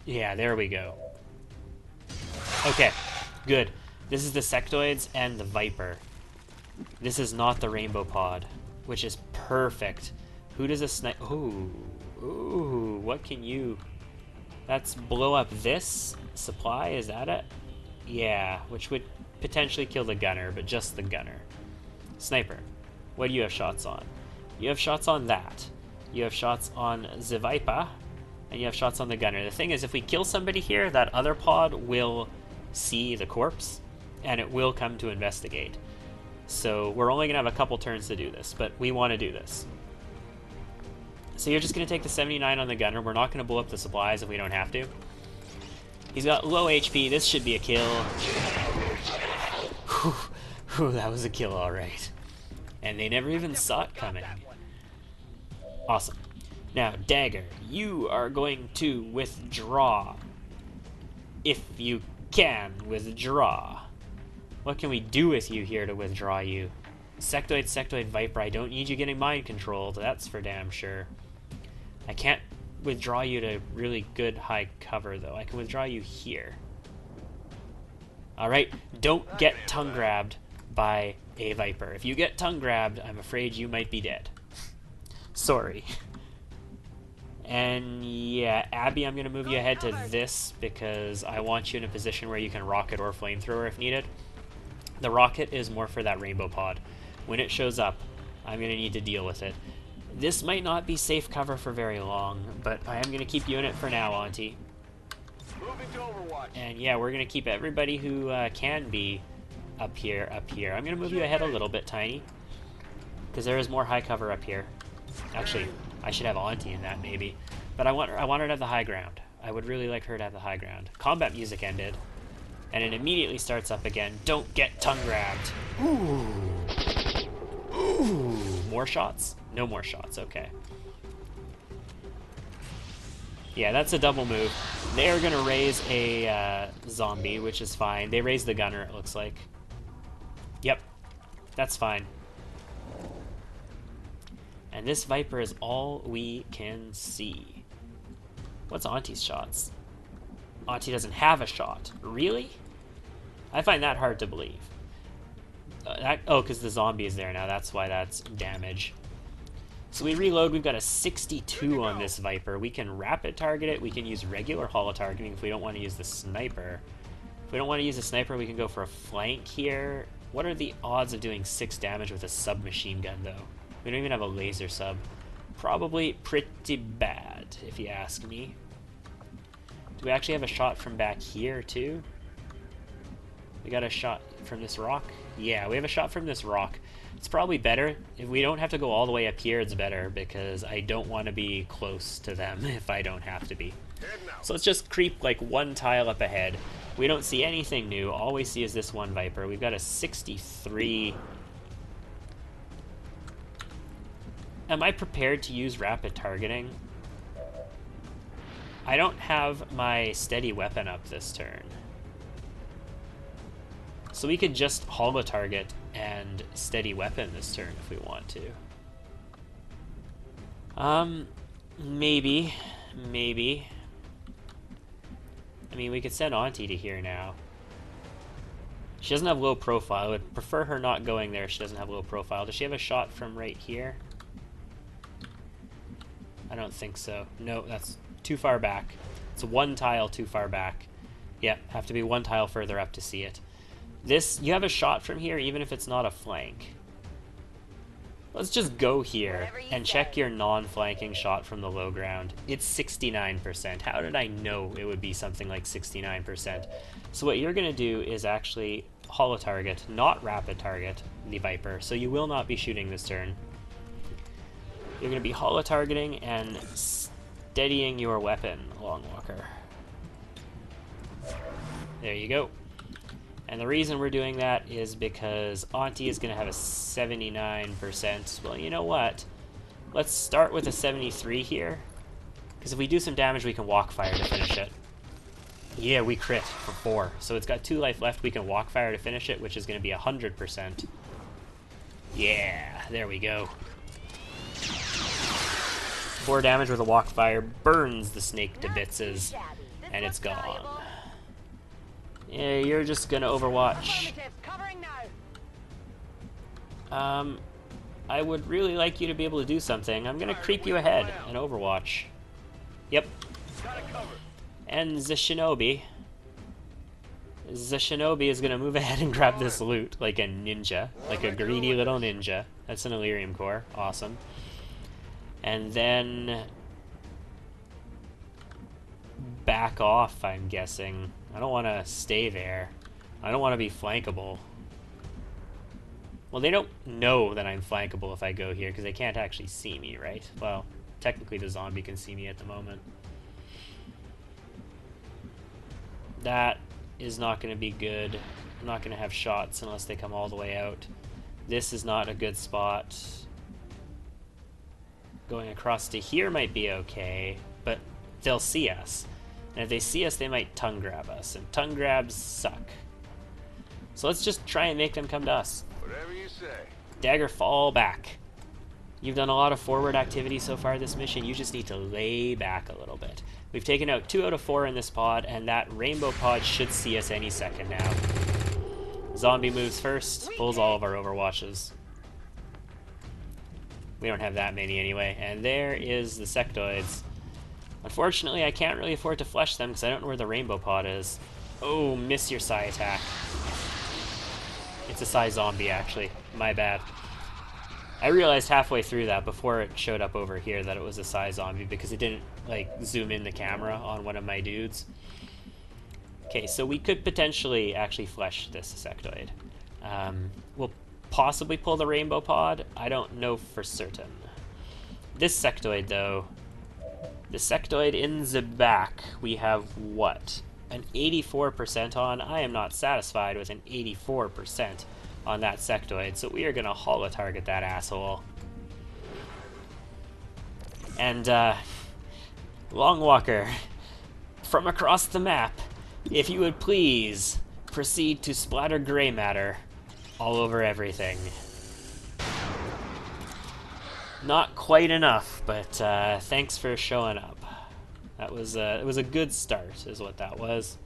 Yeah, there we go. Okay, good. This is the sectoids and the Viper. This is not the Rainbow Pod, which is perfect. Who does a snipe... Ooh, what can you... That's blow up this supply, is that it? Yeah, which would potentially kill the gunner, but just the gunner. Sniper, what do you have shots on? You have shots on that. You have shots on the Viper, and you have shots on the gunner. The thing is, if we kill somebody here, that other pod will see the corpse, and it will come to investigate. So we're only going to have a couple turns to do this, but we want to do this. So you're just going to take the 79 on the gunner. We're not going to blow up the supplies if we don't have to. He's got low HP. This should be a kill. Whew, that was a kill, all right. And they never even saw it coming. Awesome. Now, Dagger, you are going to withdraw. If you can withdraw. What can we do with you here to withdraw you? Sectoid Viper, I don't need you getting mind controlled, that's for damn sure. I can't withdraw you to really good high cover, though. I can withdraw you here. Alright, don't get tongue grabbed by a Viper. If you get tongue grabbed, I'm afraid you might be dead. Sorry. And yeah, Abby, I'm going to move you ahead to this because I want you in a position where you can rocket or flamethrower if needed. The rocket is more for that rainbow pod. When it shows up, I'm going to need to deal with it. This might not be safe cover for very long, but I am going to keep you in it for now, Auntie. Moving to Overwatch. And yeah, we're going to keep everybody who can be up here. I'm going to move you ahead a little bit, Tiny, because there is more high cover up here. Actually, I should have Auntie in that, maybe. But I want her to have the high ground. I would really like her to have the high ground. Combat music ended. And it immediately starts up again. Don't get tongue grabbed. Ooh. Ooh. More shots? No more shots, okay. Yeah, that's a double move. They're gonna raise a zombie, which is fine. They raised the gunner, it looks like. Yep, that's fine. And this Viper is all we can see. What's Auntie's shots? Auntie doesn't have a shot. Really? I find that hard to believe. Oh, because the zombie is there now. That's why that's damage. So we reload. We've got a 62 on this Viper. We can rapid target it. We can use regular holo targeting if we don't want to use the sniper. If we don't want to use the sniper, we can go for a flank here. What are the odds of doing 6 damage with a submachine gun, though? We don't even have a laser sub. Probably pretty bad, if you ask me. Do we actually have a shot from back here, too? We got a shot from this rock? Yeah, we have a shot from this rock. It's probably better. If we don't have to go all the way up here, it's better, because I don't want to be close to them if I don't have to be. So let's just creep like one tile up ahead. We don't see anything new. All we see is this one Viper. We've got a 63. Am I prepared to use rapid targeting? I don't have my steady weapon up this turn. So we could just holo target and steady weapon this turn if we want to. Maybe. I mean, we could send Auntie to here now. She doesn't have low profile. I would prefer her not going there if she doesn't have low profile. Does she have a shot from right here? I don't think so. No, that's too far back. It's one tile too far back. Yeah, have to be one tile further up to see it. This, you have a shot from here even if it's not a flank. Let's just go here and check your non-flanking shot from the low ground. It's 69%. How did I know it would be something like 69%? So what you're going to do is actually holo target, not rapid target, the Viper. So you will not be shooting this turn. You're going to be holo targeting and steadying your weapon, Long Walker. There you go. And the reason we're doing that is because Auntie is going to have a 79%. Well, you know what? Let's start with a 73 here. Because if we do some damage, we can walk fire to finish it. Yeah, we crit for 4. So it's got 2 life left. We can walk fire to finish it, which is going to be 100%. Yeah, there we go. 4 damage with a walk fire burns the snake to bitses, and it's gone. Yeah, you're just gonna Overwatch. I would really like you to be able to do something. I'm gonna creep you ahead and Overwatch. Yep. And the Shinobi is gonna move ahead and grab this loot like a ninja, like a greedy little ninja. That's an Illyrium core. Awesome. And then back off, I'm guessing. I don't want to stay there. I don't want to be flankable. Well, they don't know that I'm flankable if I go here, because they can't actually see me, right? Well, technically the zombie can see me at the moment. That is not going to be good. I'm not going to have shots unless they come all the way out. This is not a good spot. Going across to here might be okay, but they'll see us. And if they see us, they might tongue grab us, and tongue grabs suck. So let's just try and make them come to us. Whatever you say. Dagger, fall back. You've done a lot of forward activity so far this mission. You just need to lay back a little bit. We've taken out 2 out of 4 in this pod, and that rainbow pod should see us any second now. Zombie moves first, pulls all of our overwatches. We don't have that many anyway. And there is the sectoids. Unfortunately, I can't really afford to flush them because I don't know where the rainbow pod is. Oh, miss your psi attack. It's a psi zombie, actually. My bad. I realized halfway through that, before it showed up over here, that it was a psi zombie because it didn't, like, zoom in the camera on one of my dudes. Okay, so we could potentially actually flesh this sectoid. We'll possibly pull the rainbow pod. I don't know for certain. This sectoid, though, the sectoid in the back, we have what? An 84% on. I am not satisfied with an 84% on that sectoid, so we are going to holo-target that asshole. And, Long Walker, from across the map, if you would please proceed to splatter gray matter all over everything. Not quite enough, but thanks for showing up. That was it was a good start, is what that was.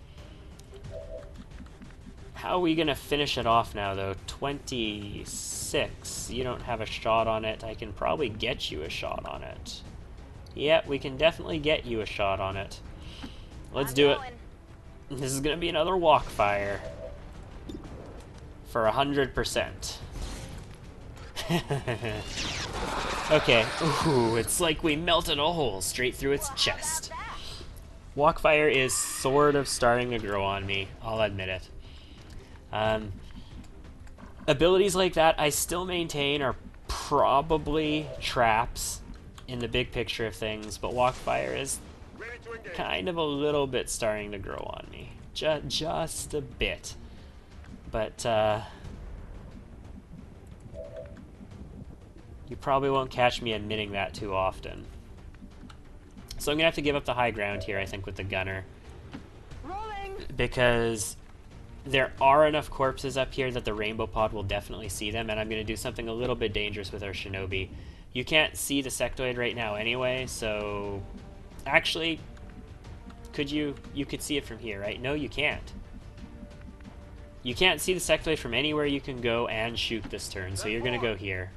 How are we gonna finish it off now, though? 26. You don't have a shot on it. I can probably get you a shot on it. Yeah, we can definitely get you a shot on it. Let's do it. This is gonna be another walk fire for 100%. Okay. Ooh, it's like we melted a hole straight through its chest. Walkfire is sort of starting to grow on me, I'll admit it. Abilities like that, I still maintain, are probably traps in the big picture of things, but Walkfire is kind of a little bit starting to grow on me. Just a bit. But, you probably won't catch me admitting that too often. So I'm going to have to give up the high ground here, I think, with the gunner. Rolling. Because there are enough corpses up here that the rainbow pod will definitely see them, and I'm going to do something a little bit dangerous with our shinobi. You can't see the sectoid right now anyway, so... Actually, could you could see it from here, right? No, you can't. You can't see the sectoid from anywhere you can go and shoot this turn, so you're going to go here.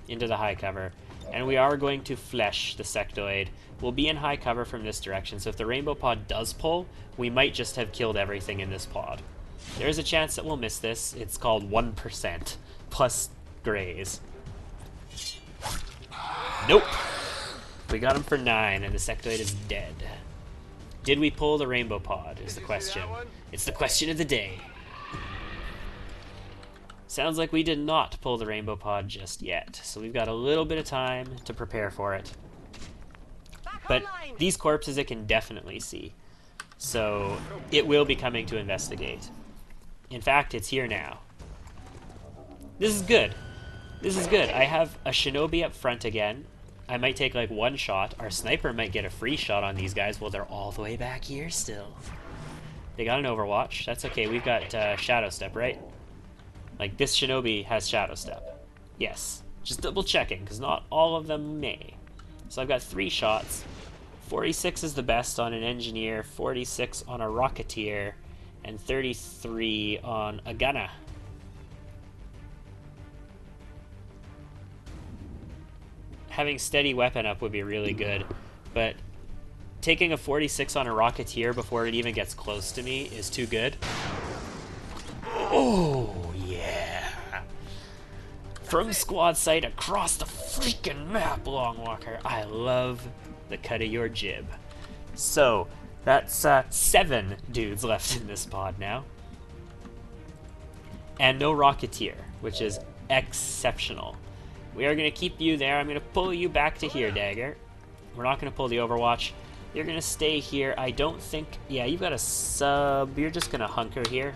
Into the high cover. And we are going to flesh the sectoid. We'll be in high cover from this direction, so if the rainbow pod does pull, we might just have killed everything in this pod. There's a chance that we'll miss this. It's called 1% plus grays. Nope. We got him for 9, and the sectoid is dead. Did we pull the rainbow pod is the question. It's the question of the day. Sounds like we did not pull the rainbow pod just yet, so we've got a little bit of time to prepare for it. But these corpses it can definitely see, so it will be coming to investigate. In fact, it's here now. This is good. This is good. I have a shinobi up front again. I might take like one shot. Our sniper might get a free shot on these guys. Well, they're all the way back here still. They got an overwatch. That's okay. We've got shadow step, right? Like, this shinobi has shadow step. Yes. Just double checking, because not all of them may. So I've got 3 shots. 46 is the best on an engineer, 46 on a rocketeer, and 33 on a gunner. Having steady weapon up would be really good, but taking a 46 on a rocketeer before it even gets close to me is too good. Oh! From squad site across the freaking map, Long Walker. I love the cut of your jib. So, that's 7 dudes left in this pod now. And no Rocketeer, which is exceptional. We are going to keep you there. I'm going to pull you back to here, Dagger. We're not going to pull the Overwatch. You're going to stay here. I don't think... Yeah, you've got a sub. You're just going to hunker here.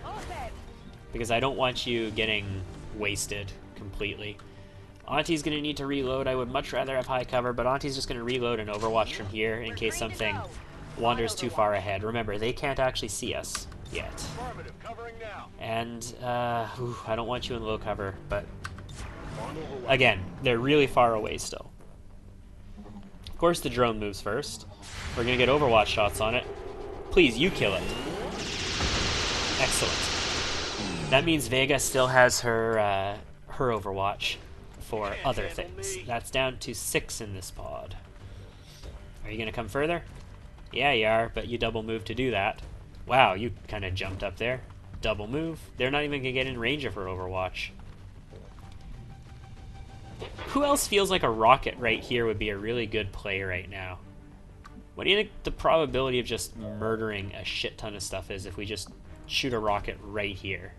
Because I don't want you getting wasted completely. Auntie's gonna need to reload. I would much rather have high cover, but Auntie's just gonna reload and overwatch from here in case something wanders too far ahead. Remember, they can't actually see us yet. Affirmative, covering now. And, I don't want you in low cover, but again, they're really far away still. Of course the drone moves first. We're gonna get overwatch shots on it. Please, you kill it. Excellent. That means Vega still has her overwatch for other things. That's down to 6 in this pod. Are you gonna come further? Yeah, you are, but you double move to do that. Wow, you kind of jumped up there. Double move. They're not even gonna get in range of her overwatch. Who else feels like a rocket right here would be a really good play right now? What do you think the probability of just murdering a shit ton of stuff is if we just shoot a rocket right here?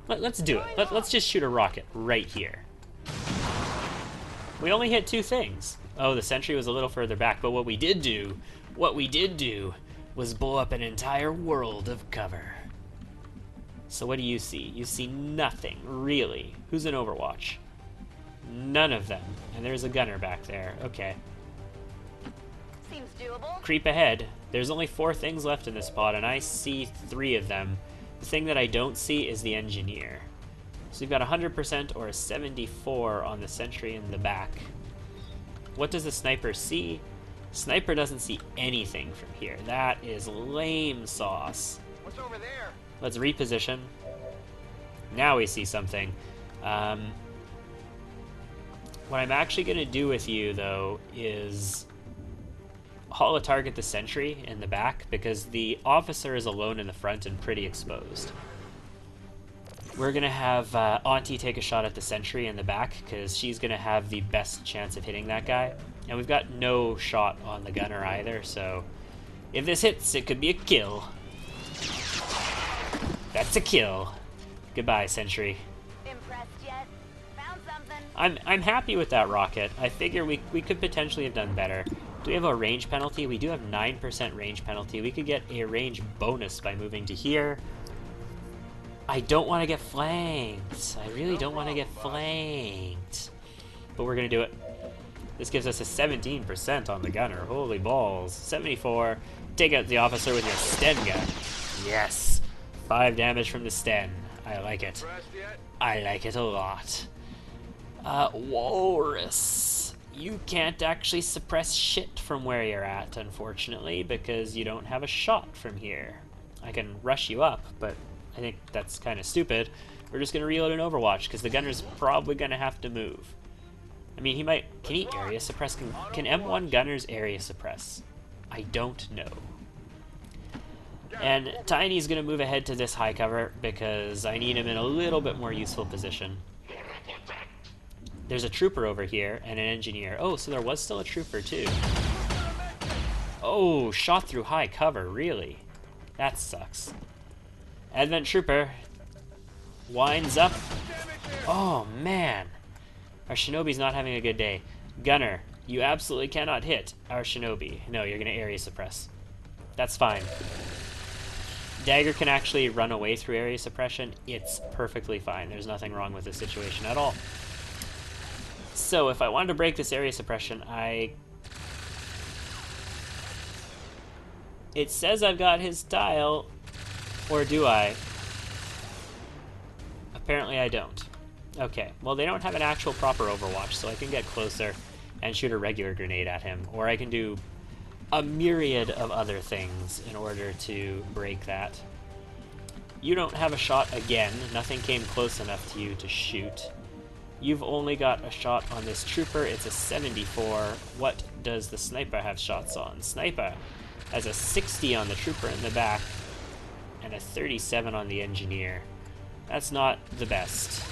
Let's do it. Let's just shoot a rocket right here. We only hit 2 things. Oh, the sentry was a little further back, but what we did do was blow up an entire world of cover. So what do you see? You see nothing, really. Who's in Overwatch? None of them. And there's a gunner back there. Okay. Seems doable. Creep ahead. There's only 4 things left in this pod, and I see 3 of them. The thing that I don't see is the engineer. So you've got 100% or a 74 on the sentry in the back. What does the sniper see? Sniper doesn't see anything from here. That is lame sauce. What's over there? Let's reposition. Now we see something. What I'm actually going to do with you, though, is holo-target the sentry in the back, because the officer is alone in the front and pretty exposed. We're going to have Auntie take a shot at the sentry in the back, because she's going to have the best chance of hitting that guy. And we've got no shot on the gunner either, so if this hits, it could be a kill. That's a kill. Goodbye, sentry. Impressed yet? Found something. I'm happy with that rocket. I figure we could potentially have done better. Do we have a range penalty? We do have 9% range penalty. We could get a range bonus by moving to here. I don't want to get flanked. I really don't want to get flanked. But we're going to do it. This gives us a 17% on the gunner. Holy balls. 74. Take out the officer with your Sten gun. Yes. 5 damage from the Sten. I like it. Impressed yet? I like it a lot. Walrus. You can't actually suppress shit from where you're at, unfortunately, because you don't have a shot from here. I can rush you up, but I think that's kind of stupid. We're just going to reload an Overwatch, because the gunner's probably going to have to move. I mean, he might... Can he area suppress? Can M1 gunners area suppress? I don't know. And Tiny's going to move ahead to this high cover, because I need him in a little bit more useful position. There's a trooper over here, and an engineer. Oh, so there was still a trooper, too. Oh, shot through high cover, really? That sucks. Advent trooper winds up. Oh, man. Our shinobi's not having a good day. Gunner, you absolutely cannot hit our shinobi. No, you're going to area suppress. That's fine. Dagger can actually run away through area suppression. It's perfectly fine. There's nothing wrong with this situation at all. So, if I wanted to break this area suppression, It says I've got his tile, or do I? Apparently I don't. Okay, well they don't have an actual proper Overwatch, so I can get closer and shoot a regular grenade at him, or I can do a myriad of other things in order to break that. You don't have a shot again. Nothing came close enough to you to shoot. You've only got a shot on this trooper. It's a 74. What does the sniper have shots on? Sniper has a 60 on the trooper in the back and a 37 on the engineer. That's not the best.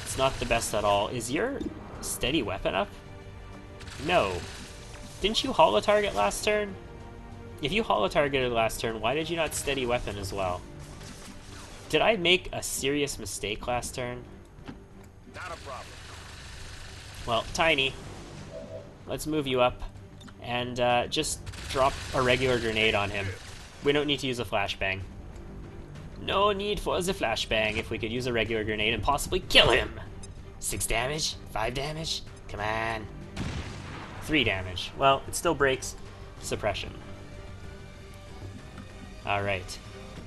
It's not the best at all. Is your steady weapon up? No. Didn't you holo-target last turn? If you holo-targeted last turn, why did you not steady weapon as well? Did I make a serious mistake last turn? Not a problem. Well, Tiny, let's move you up and just drop a regular grenade on him. We don't need to use a flashbang. No need for the flashbang if we could use a regular grenade and possibly kill him. 6 damage? 5 damage? Come on. 3 damage. Well, it still breaks suppression. Alright.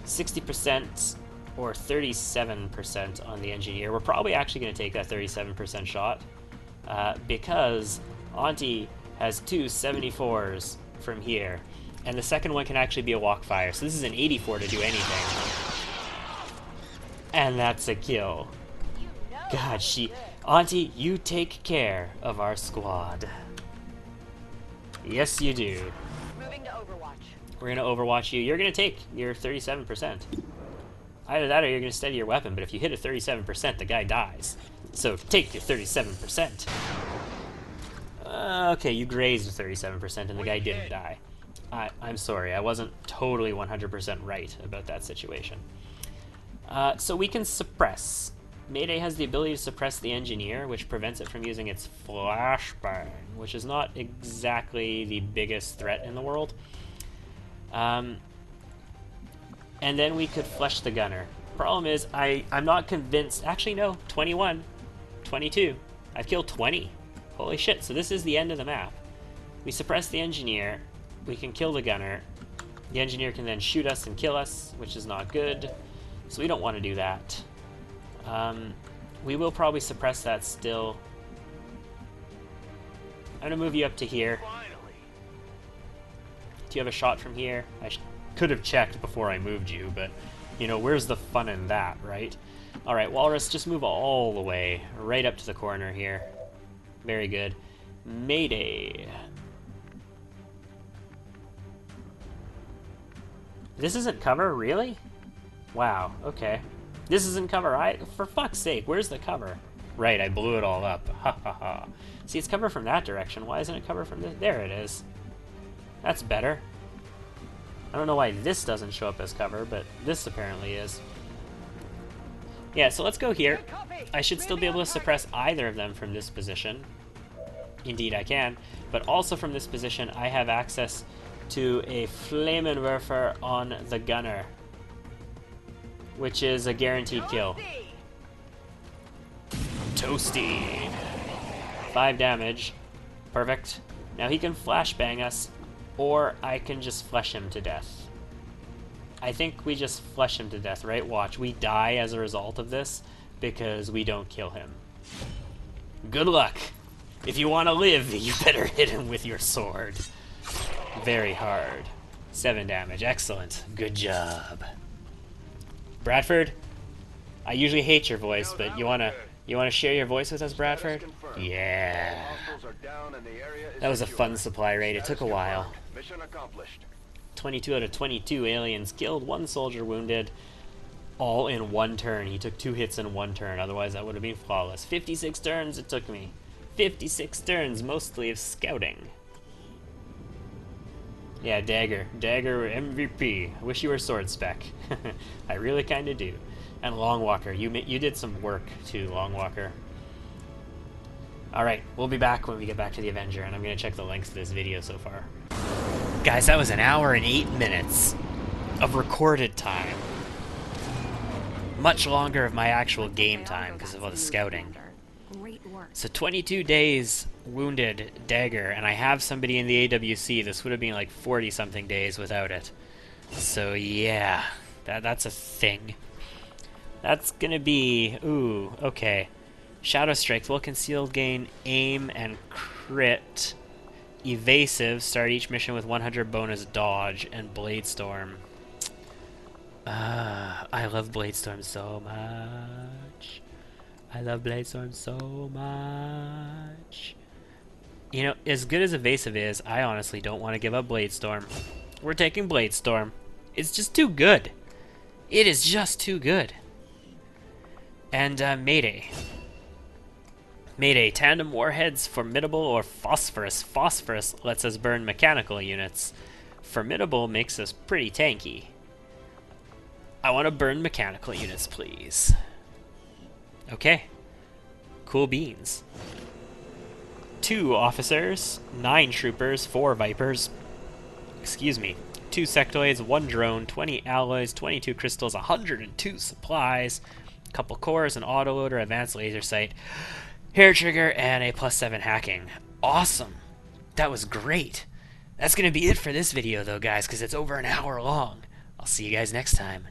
60% or 37% on the engineer. We're probably actually going to take that 37% shot because Auntie has 2 74s from here. And the second one can actually be a walk fire. So this is an 84 to do anything. And that's a kill. God, Auntie, you take care of our squad. Yes, you do. Moving to Overwatch. We're going to overwatch you. You're going to take your 37%. Either that or you're going to steady your weapon, but if you hit a 37%, the guy dies. So take your 37%. Okay, you grazed a 37% and the guy didn't die. I'm sorry, I wasn't totally 100% right about that situation. So we can suppress. Mayday has the ability to suppress the engineer, which prevents it from using its flashbang, which is not exactly the biggest threat in the world. And then we could flush the gunner. Problem is, I'm not convinced. Actually, no, 21, 22. I've killed 20. Holy shit, so this is the end of the map. We suppress the engineer. We can kill the gunner. The engineer can then shoot us and kill us, which is not good. So we don't want to do that. We will probably suppress that still. I'm going to move you up to here. Do you have a shot from here? I could have checked before I moved you, but, you know, where's the fun in that, right? Alright, Walrus, just move all the way, right up to the corner here. Very good. Mayday. This isn't cover, really? Wow, okay. This isn't cover, for fuck's sake, where's the cover? Right, I blew it all up. Ha ha ha. See, it's cover from that direction. Why isn't it cover from this? There it is. That's better. I don't know why this doesn't show up as cover, but this apparently is. Yeah, so let's go here. I should still be able to suppress either of them from this position. Indeed I can. But also from this position, I have access to a Flammenwerfer on the gunner, which is a guaranteed kill. Toasty. 5 damage. Perfect. Now he can flashbang us, or I can just flesh him to death. I think we just flesh him to death, right? Watch, we die as a result of this because we don't kill him. Good luck. If you want to live, you better hit him with your sword. Very hard. 7 damage. Excellent. Good job. Bradford, I usually hate your voice, but you wanna share your voice with us, Bradford? Yeah. That was a fun supply raid. It took a while. 22 out of 22 aliens killed, 1 soldier wounded, all in 1 turn. He took 2 hits in 1 turn, otherwise that would have been flawless. 56 turns it took me. 56 turns, mostly of scouting. Yeah, Dagger MVP. I wish you were sword spec. I really kind of do. And Longwalker, you did some work too, Longwalker. Alright, we'll be back when we get back to the Avenger, and I'm going to check the length of this video so far. Guys, that was 1 hour and 8 minutes of recorded time. Much longer of my actual game time because of all the scouting. So 22 days wounded Dagger, and I have somebody in the AWC. This would have been like 40-something days without it. So yeah, that's a thing. That's gonna be... ooh, okay. Shadow Strike, full concealed gain, aim, and crit. Evasive, start each mission with 100 bonus dodge, and Bladestorm. I love Bladestorm so much. I love Bladestorm so much. You know, as good as Evasive is, I honestly don't want to give up Bladestorm. We're taking Bladestorm. It's just too good. It is just too good. And Mayday. Mayday, tandem warheads, formidable or phosphorus. Phosphorus lets us burn mechanical units. Formidable makes us pretty tanky. I want to burn mechanical units, please. Okay. Cool beans. 2 officers, 9 troopers, 4 vipers. Excuse me. 2 sectoids, 1 drone, 20 alloys, 22 crystals, 102 supplies, couple cores, an autoloader, advanced laser sight, hair trigger, and a +7 hacking. Awesome! That was great! That's going to be it for this video, though, guys, because it's over an hour long. I'll see you guys next time.